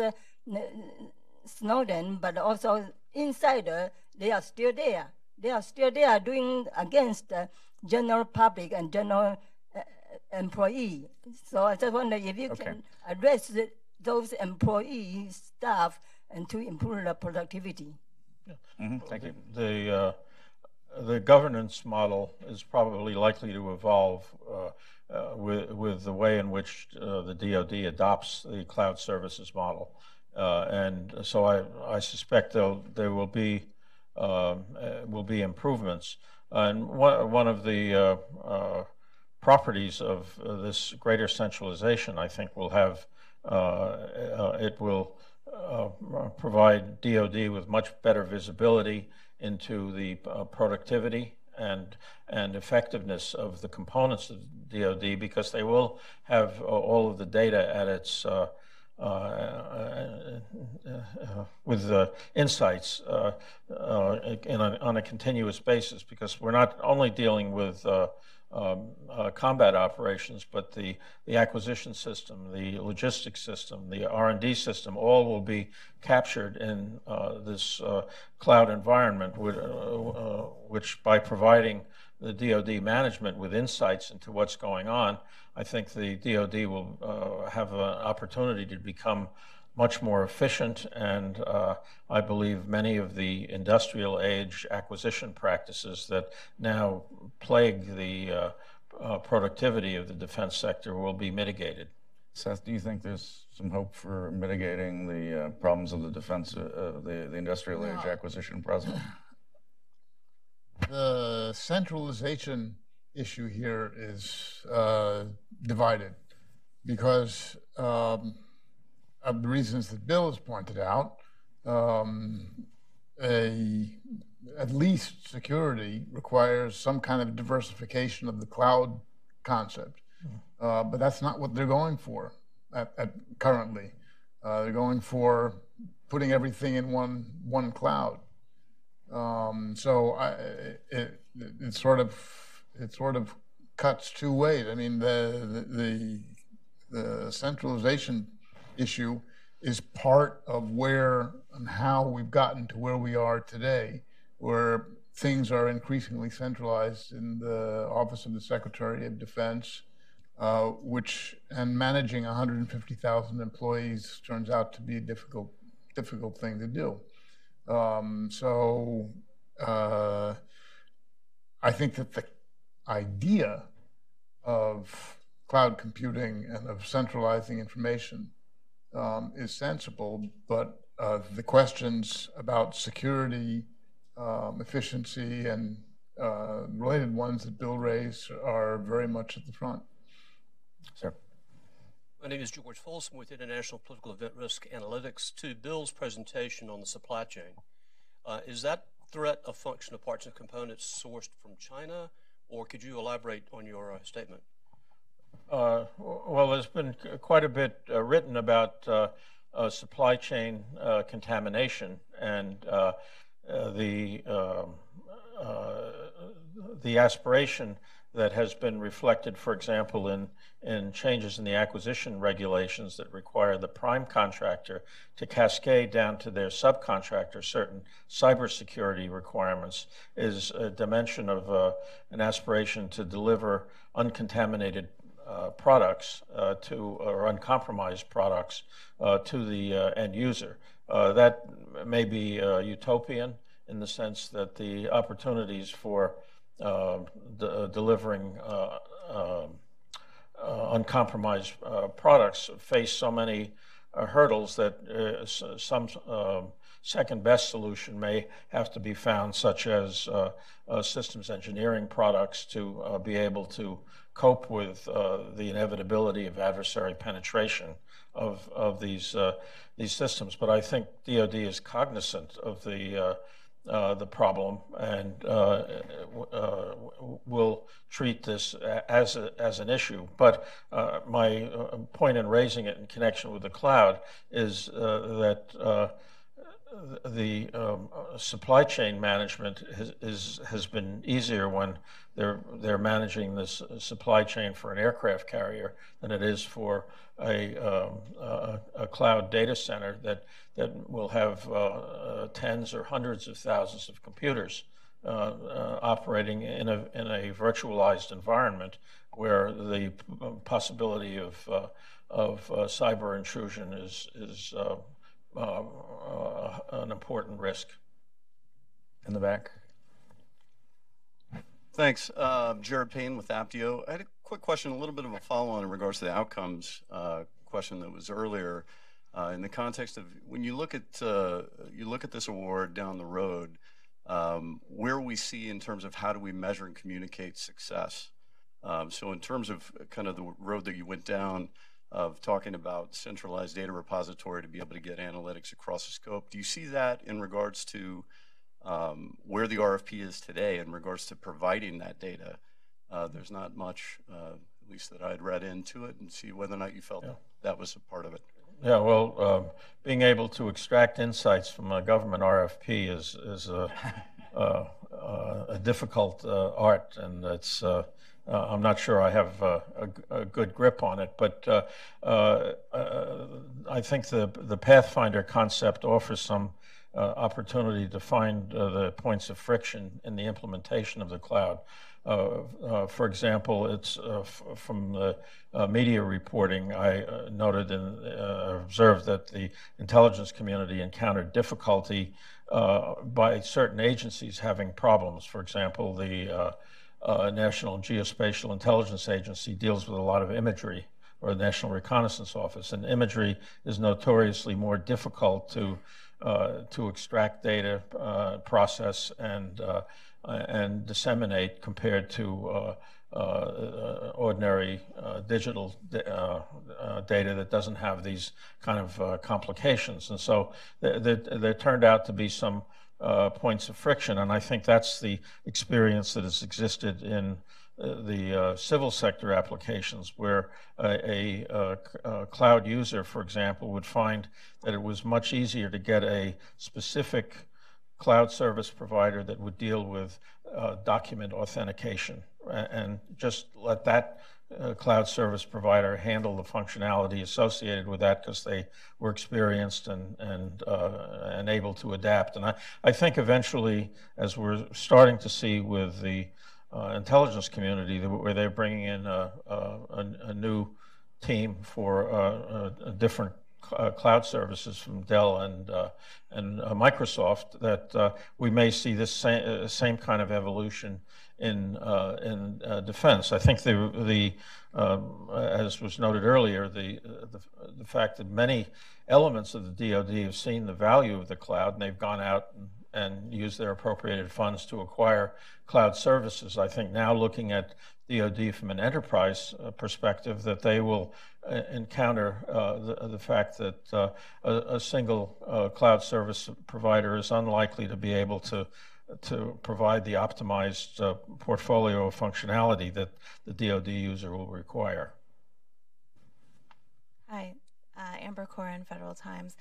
Snowden, but also insider, they are still there. They are still there doing against the general public and general employee. So I just wonder if you can address those employee staff and to improve the productivity. Yeah. Thank you. The governance model is probably likely to evolve with the way in which the DoD adopts the cloud services model. And so I suspect there will be improvements. And one of the properties of this greater centralization, I think, will have it will provide DoD with much better visibility into the productivity and effectiveness of the components of DoD, because they will have all of the data at its with insights on a continuous basis, because we're not only dealing with combat operations, but the acquisition system, the logistics system, the R&D system, all will be captured in this cloud environment, which by providing the DoD management with insights into what's going on, I think the DoD will have an opportunity to become much more efficient, and I believe many of the industrial age acquisition practices that now plague the productivity of the defense sector will be mitigated. Seth, do you think there's some hope for mitigating the problems of the defense, the industrial age acquisition process? The centralization issue here is divided because of the reasons that Bill has pointed out. At least security requires some kind of diversification of the cloud concept, but that's not what they're going for currently. They're going for putting everything in one cloud. So it sort of cuts two ways. I mean, the centralization issue is part of where and how we've gotten to where we are today, where things are increasingly centralized in the Office of the Secretary of Defense, and managing 150,000 employees turns out to be a difficult thing to do. I think that idea of cloud computing and of centralizing information is sensible, but the questions about security, efficiency, and related ones that Bill raised are very much at the front. Sir. My name is George Folsom with International Political Event Risk Analytics. To Bill's presentation on the supply chain, is that threat a function of parts and components sourced from China, or could you elaborate on your statement? Well, there's been quite a bit written about supply chain contamination and the aspiration that has been reflected, for example, in changes in the acquisition regulations that require the prime contractor to cascade down to their subcontractor certain cybersecurity requirements, is a dimension of an aspiration to deliver uncontaminated products or uncompromised products to the end user. That may be utopian in the sense that the opportunities for delivering uncompromised products face so many hurdles that some second best solution may have to be found, such as systems engineering products to be able to cope with the inevitability of adversary penetration of these systems. But I think DoD is cognizant of the problem and will treat this as an issue. But my point in raising it in connection with the cloud is that the supply chain management has been easier when they're managing this supply chain for an aircraft carrier than it is for a cloud data center that will have tens or hundreds of thousands of computers operating in a virtualized environment where the possibility of cyber intrusion is an important risk. In the back. Thanks. Jared Payne with Aptio. I had a quick question, a little bit of a follow-on in regards to the outcomes question that was earlier. In the context of when you look at this award down the road, where we see in terms of how do we measure and communicate success. So in terms of kind of the road that you went down of talking about centralized data repository to be able to get analytics across the scope, do you see that in regards to where the RFP is today in regards to providing that data? There's not much, at least that I'd read into it, and see whether or not you felt that was a part of it. Yeah, well, being able to extract insights from a government RFP is a difficult art, and it's I'm not sure I have a good grip on it, but I think the Pathfinder concept offers some opportunity to find the points of friction in the implementation of the cloud. For example, it's from the media reporting, I noted and observed that the intelligence community encountered difficulty by certain agencies having problems. For example, the National Geospatial Intelligence Agency deals with a lot of imagery, or the National Reconnaissance Office, and imagery is notoriously more difficult to extract data, process, and disseminate compared to ordinary digital data that doesn't have these kind of complications. And so there turned out to be some points of friction, and I think that's the experience that has existed in the civil sector applications, where a cloud user, for example, would find that it was much easier to get a specific cloud service provider that would deal with document authentication and just let that cloud service provider handle the functionality associated with that, because they were experienced and able to adapt. And I think eventually, as we're starting to see with the intelligence community, where they're bringing in a new team for a different cloud services from Dell and Microsoft, that we may see this same kind of evolution in defense. I think as was noted earlier, the fact that many elements of the DoD have seen the value of the cloud, and they've gone out and used their appropriated funds to acquire cloud services. I think now, looking at DoD from an enterprise perspective, that they will encounter the fact that a single cloud service provider is unlikely to be able to provide the optimized portfolio of functionality that the DoD user will require. Hi, Amber Corin, Federal Times.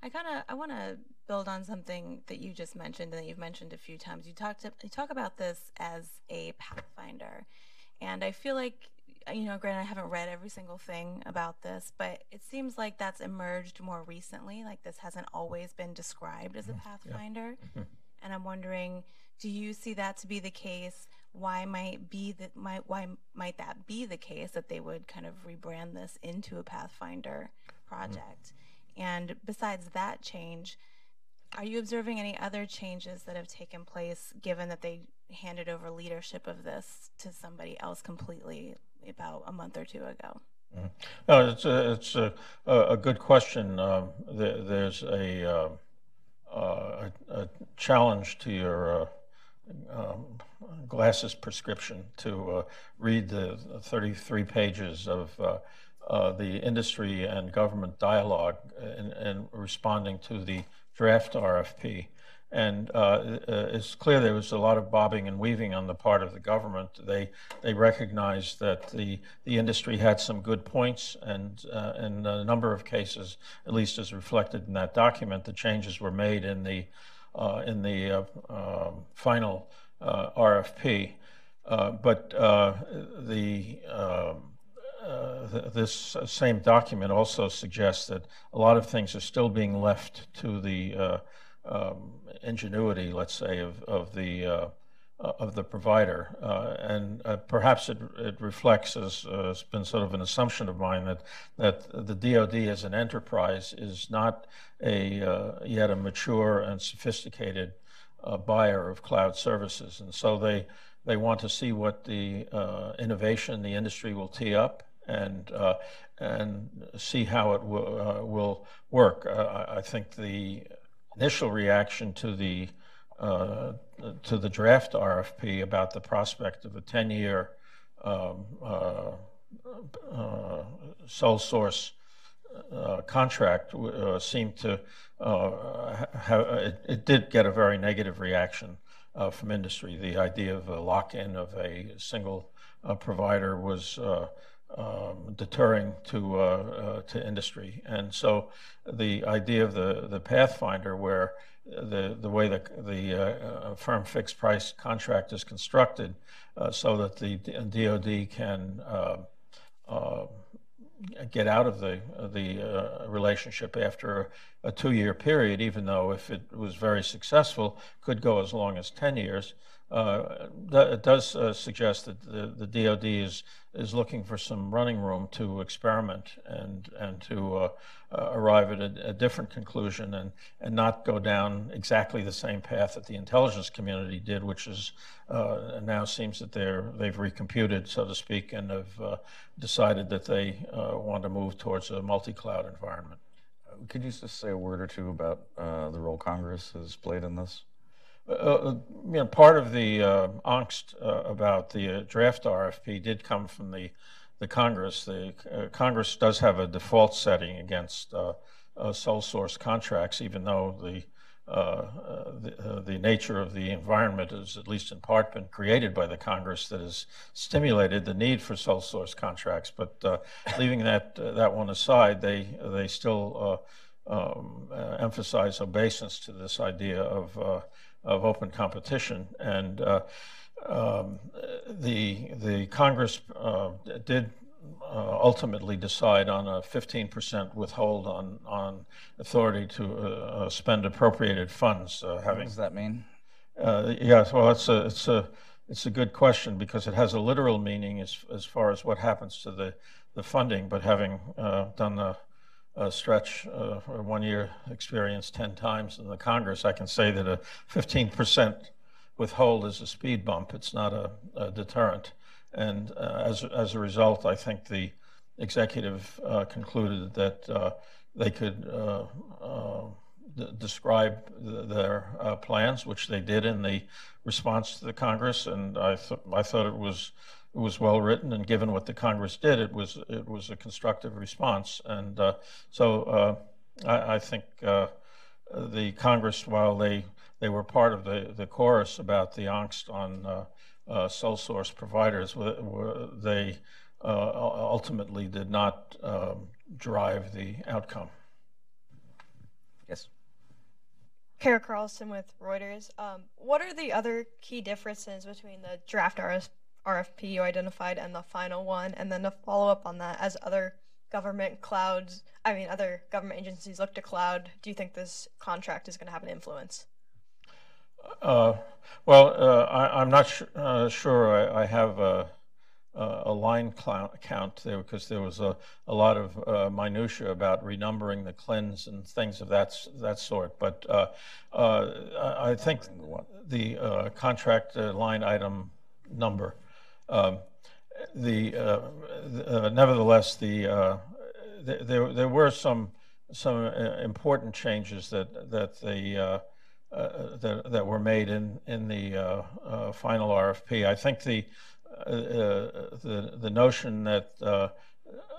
I want to build on something that you just mentioned and that you've mentioned a few times. You talk about this as a pathfinder, and I feel like, granted, I haven't read every single thing about this, but it seems like that's emerged more recently. Like, this hasn't always been described as a pathfinder. Yeah. And I'm wondering, do you see that to be the case? Why might that be the case, that they would kind of rebrand this into a Pathfinder project? And besides that change, are you observing any other changes that have taken place, given that they handed over leadership of this to somebody else completely about a month or two ago? No, it's a good question. There's a challenge to your glasses prescription to read the 33 pages of the industry and government dialogue in responding to the draft RFP. And it's clear there was a lot of bobbing and weaving on the part of the government. They recognized that the industry had some good points, and in a number of cases, at least as reflected in that document, the changes were made in the final RFP. But this same document also suggests that a lot of things are still being left to the ingenuity, let's say, of the provider, and perhaps it reflects, as has been sort of an assumption of mine, that the DoD as an enterprise is not yet a mature and sophisticated buyer of cloud services, and so they want to see what the innovation the industry will tee up, and see how it will work. I think the initial reaction to the draft RFP about the prospect of a 10-year sole source contract seemed to it did get a very negative reaction from industry. The idea of a lock-in of a single provider was deterring to industry, and so the idea of the Pathfinder, where the way the firm fixed price contract is constructed, so that the DoD can get out of the relationship after a 2-year period, even though if it was very successful, could go as long as 10 years. It does suggest that the DoD is looking for some running room to experiment and to arrive at a different conclusion, and not go down exactly the same path that the intelligence community did, which is now seems that they've recomputed, so to speak, and have decided that they want to move towards a multi-cloud environment. Could you just say a word or two about the role Congress has played in this? Part of the angst about the draft RFP did come from the Congress. The Congress does have a default setting against sole source contracts, even though the nature of the environment has, at least in part, been created by the Congress that has stimulated the need for sole source contracts. But leaving that one aside, they still emphasize obeisance to this idea of open competition, and the Congress did ultimately decide on a 15% withhold on authority to spend appropriated funds. What does that mean? Yeah, well, it's a good question, because it has a literal meaning as far as what happens to the funding. But having done stretch for 1 year experience 10 times in the Congress, I can say that a 15% withhold is a speed bump. It's not a deterrent. And as a result, I think the executive concluded that they could describe their plans, which they did in the response to the Congress, and I thought it was well written, and given what the Congress did, it was a constructive response. And so I think the Congress, while they were part of the chorus about the angst on sole source providers, they ultimately did not drive the outcome. Yes. Kara Carlson with Reuters. What are the other key differences between the draft RFP you identified and the final one? And then to follow up on that, as other government agencies look to cloud, do you think this contract is going to have an influence? I'm not sure I have a line count there, because there was a lot of minutia about renumbering the CLINs and things of that sort. But I think the contract line item number, nevertheless, there were some important changes that were made in the final RFP. I think the notion that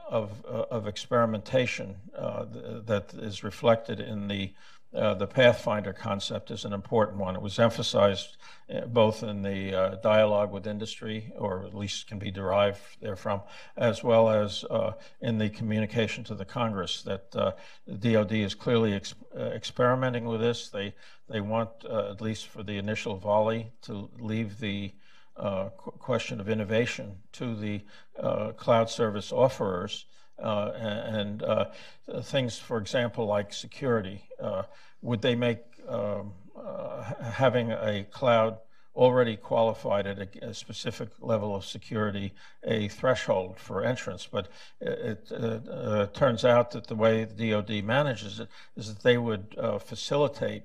of experimentation that is reflected in the Pathfinder concept is an important one. It was emphasized both in the dialogue with industry, or at least can be derived therefrom, as well as in the communication to the Congress, that the DoD is clearly experimenting with this. They want, at least for the initial volley, to leave the question of innovation to the cloud service offerers, and things, for example, like security. Would they make having a cloud already qualified at a specific level of security a threshold for entrance? But it turns out that the way the DoD manages it is that they would facilitate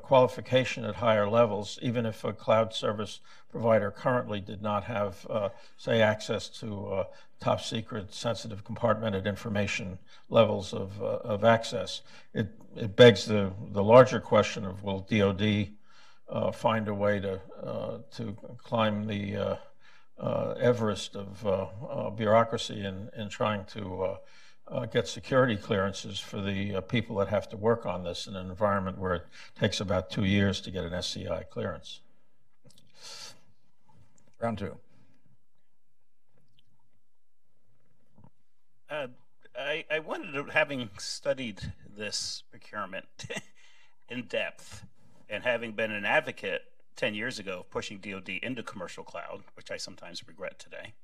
qualification at higher levels, even if a cloud service provider currently did not have, say, access to top secret, sensitive, compartmented information levels of access. It begs the larger question of, will DoD find a way to climb the Everest of bureaucracy in trying to get security clearances for the people that have to work on this in an environment where it takes about 2 years to get an SCI clearance. Round two. I wanted to, having studied this procurement in depth, and having been an advocate 10 years ago of pushing DoD into commercial cloud, which I sometimes regret today,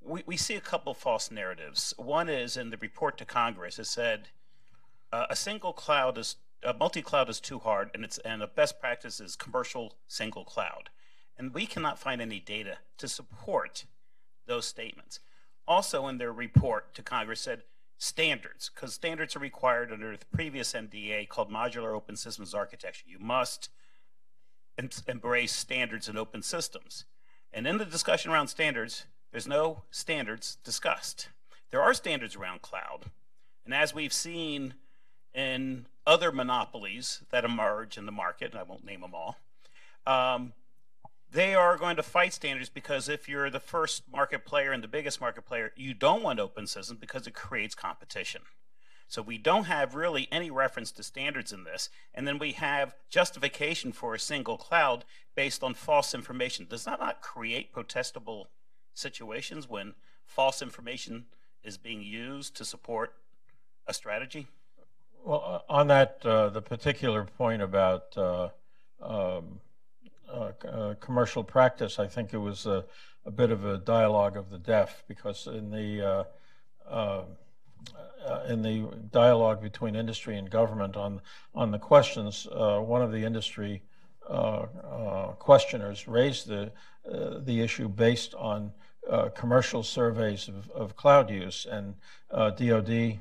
we see a couple false narratives. One is in the report to Congress, it said a multi-cloud is too hard, and the best practice is commercial single cloud. And we cannot find any data to support those statements. Also in their report to Congress said standards, because standards are required under the previous NDA called Modular Open Systems Architecture. You must embrace standards in open systems. And in the discussion around standards, there's no standards discussed. There are standards around cloud. And as we've seen in other monopolies that emerge in the market, and I won't name them all, they are going to fight standards, because if you're the first market player and the biggest market player, you don't want open systems because it creates competition. So we don't have really any reference to standards in this. And then we have justification for a single cloud based on false information. Does that not create protestable situations when false information is being used to support a strategy? Well, on that, the particular point about commercial practice, I think it was a bit of a dialogue of the deaf, because in the dialogue between industry and government on the questions, one of the industry questioners raised the issue based on commercial surveys of cloud use, and DoD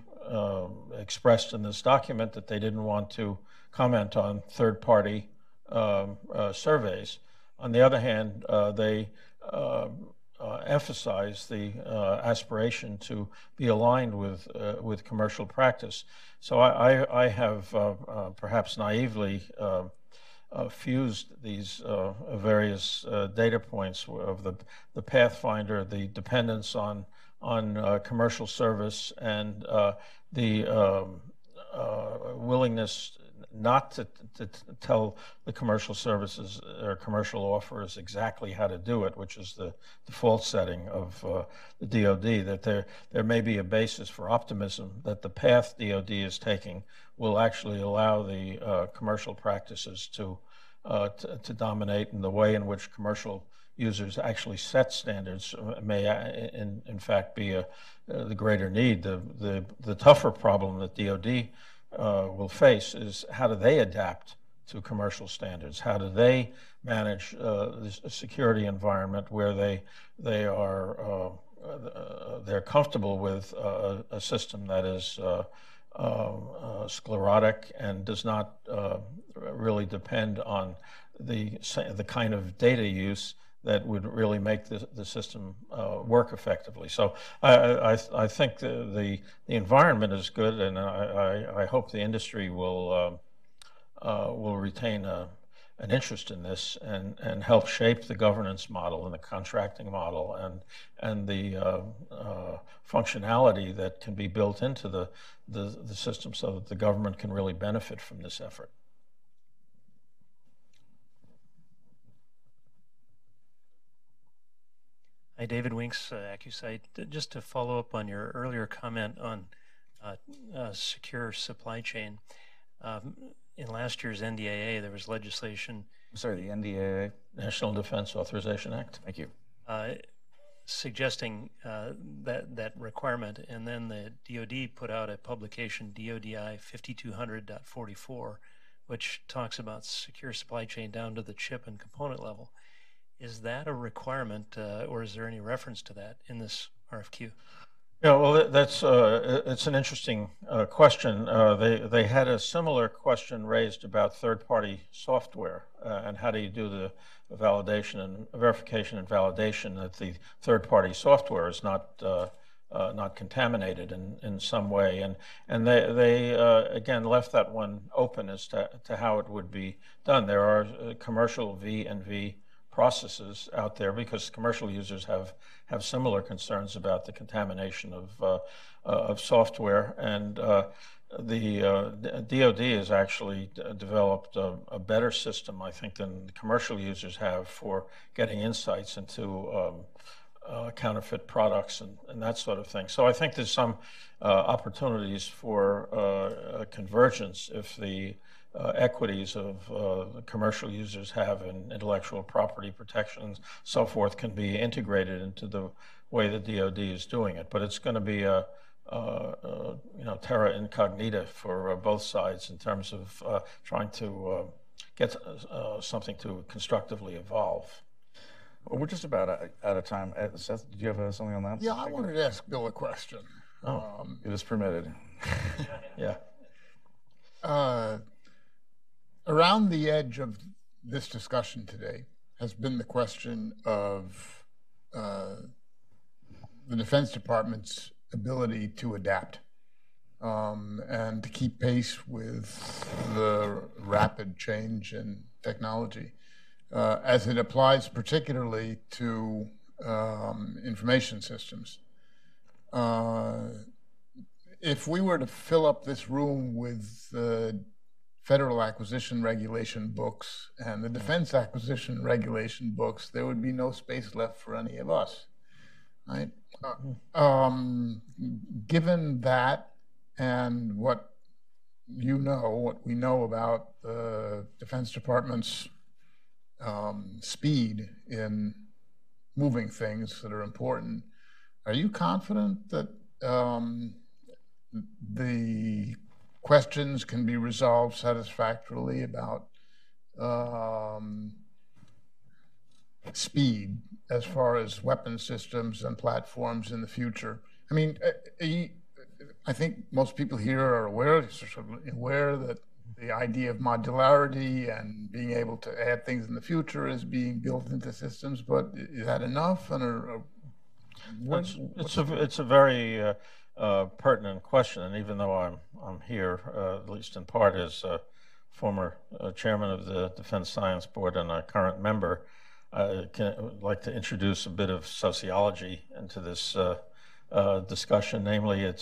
expressed in this document that they didn't want to comment on third-party surveys. On the other hand, they emphasize the aspiration to be aligned with commercial practice. So I have perhaps naively fused these various data points of the Pathfinder, the dependence on commercial service, and the willingness not to tell the commercial services or commercial offers exactly how to do it, which is the default setting of the DoD, that there may be a basis for optimism that the path DoD is taking will actually allow the commercial practices to dominate, and the way in which commercial users actually set standards may in fact be the greater need. The tougher problem that DoD will face is how do they adapt to commercial standards? How do they manage the security environment where they're comfortable with a system that is sclerotic and does not really depend on the kind of data use that would really make the system work effectively. So I think the environment is good, and I hope the industry will retain an interest in this and help shape the governance model and the contracting model and the functionality that can be built into the system so that the government can really benefit from this effort. Hi, David Winks, AccuSite. Just to follow up on your earlier comment on secure supply chain. In last year's NDAA, there was legislation. I'm sorry, the NDAA? National Defense Authorization Act. Thank you. Suggesting that requirement, and then the DoD put out a publication, DODI 5200.44, which talks about secure supply chain down to the chip and component level. Is that a requirement, or is there any reference to that in this RFQ? Yeah, well, that's it's an interesting question. They had a similar question raised about third-party software and how do you do the validation and verification and validation that the third-party software is not contaminated in some way, and they again left that one open as to how it would be done. There are commercial V&V processes out there because commercial users have similar concerns about the contamination of software, and the DoD has actually developed a better system, I think, than commercial users have for getting insights into counterfeit products and that sort of thing. So I think there's some opportunities for convergence if the equities of commercial users have in intellectual property protections, so forth, can be integrated into the way the DoD is doing it. But it's going to be a terra incognita for both sides in terms of trying to get something to constructively evolve. Well, we're just about out of time. Seth, did you have something on that? Yeah, I wanted to ask Bill a question. It is permitted. Yeah. Around the edge of this discussion today has been the question of the Defense Department's ability to adapt and to keep pace with the rapid change in technology as it applies particularly to information systems. If we were to fill up this room with Federal Acquisition Regulation books and the Defense Acquisition Regulation books, there would be no space left for any of us, right? Given that and what we know about the Defense Department's speed in moving things that are important, are you confident that the questions can be resolved satisfactorily about speed as far as weapon systems and platforms in the future. I mean, I think most people here are aware that the idea of modularity and being able to add things in the future is being built into systems, but is that enough? And it's a very pertinent question, and even though I'm here, at least in part as former chairman of the Defense Science Board and a current member, I would like to introduce a bit of sociology into this discussion. Namely,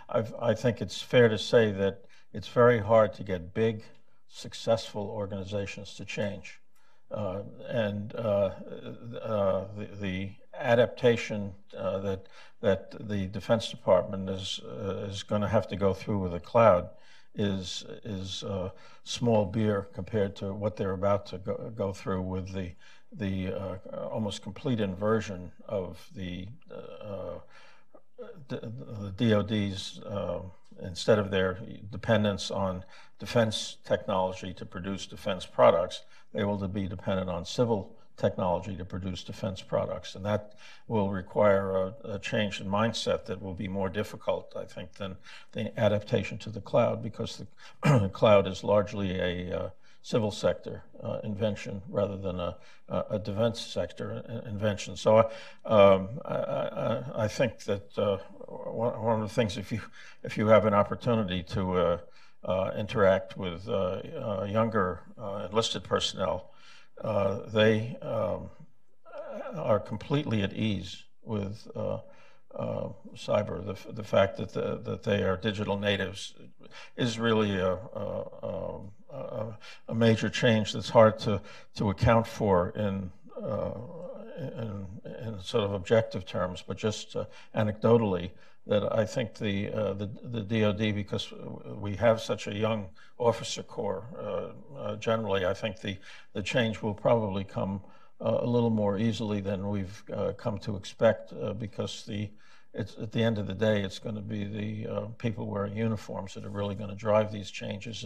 I think it's fair to say that it's very hard to get big, successful organizations to change. And the adaptation that the Defense Department is going to have to go through with the cloud is small beer compared to what they're about to go through with the almost complete inversion of the DoD's, instead of their dependence on defense technology to produce defense products, they will be dependent on civil technology to produce defense products. And that will require a change in mindset that will be more difficult, I think, than the adaptation to the cloud, because the cloud is largely a civil sector invention rather than a defense sector invention. So I think that one of the things, if you have an opportunity to interact with younger enlisted personnel, they are completely at ease with cyber. The fact that they are digital natives is really a major change that's hard to account for in sort of objective terms, but just anecdotally, that I think the DoD, because we have such a young officer corps, generally, I think the change will probably come a little more easily than we've come to expect, because at the end of the day, it's going to be the people wearing uniforms that are really going to drive these changes,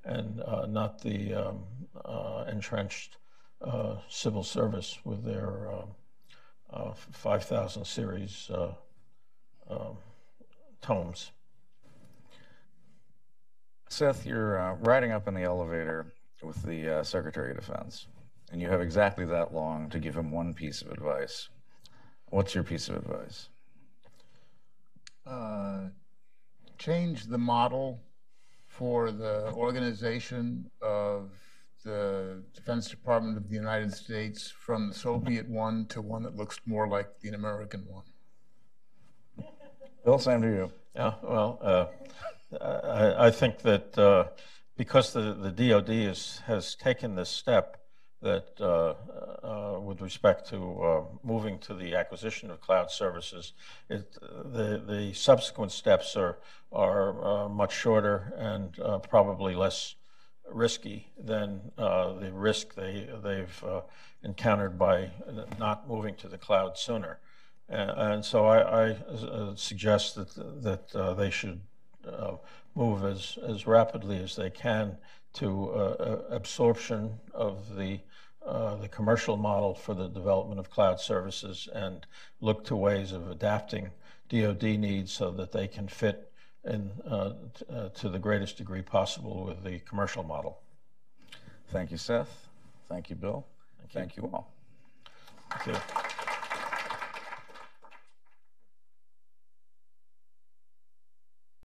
and not the entrenched civil service with their 5,000 series tomes. Seth, you're riding up in the elevator with the Secretary of Defense, and you have exactly that long to give him one piece of advice. What's your piece of advice? Change the model for the organization of the Defense Department of the United States from the Soviet one to one that looks more like the American one. Bill, same to you. Yeah, well, I think that because the DoD has taken this step, that with respect to moving to the acquisition of cloud services, the subsequent steps are much shorter and probably less risky than the risk they've encountered by not moving to the cloud sooner. And so I suggest that they should move as rapidly as they can to absorption of the commercial model for the development of cloud services, and look to ways of adapting DoD needs so that they can fit in to the greatest degree possible with the commercial model. Thank you, Seth. Thank you, Bill. Thank you all. Thank you.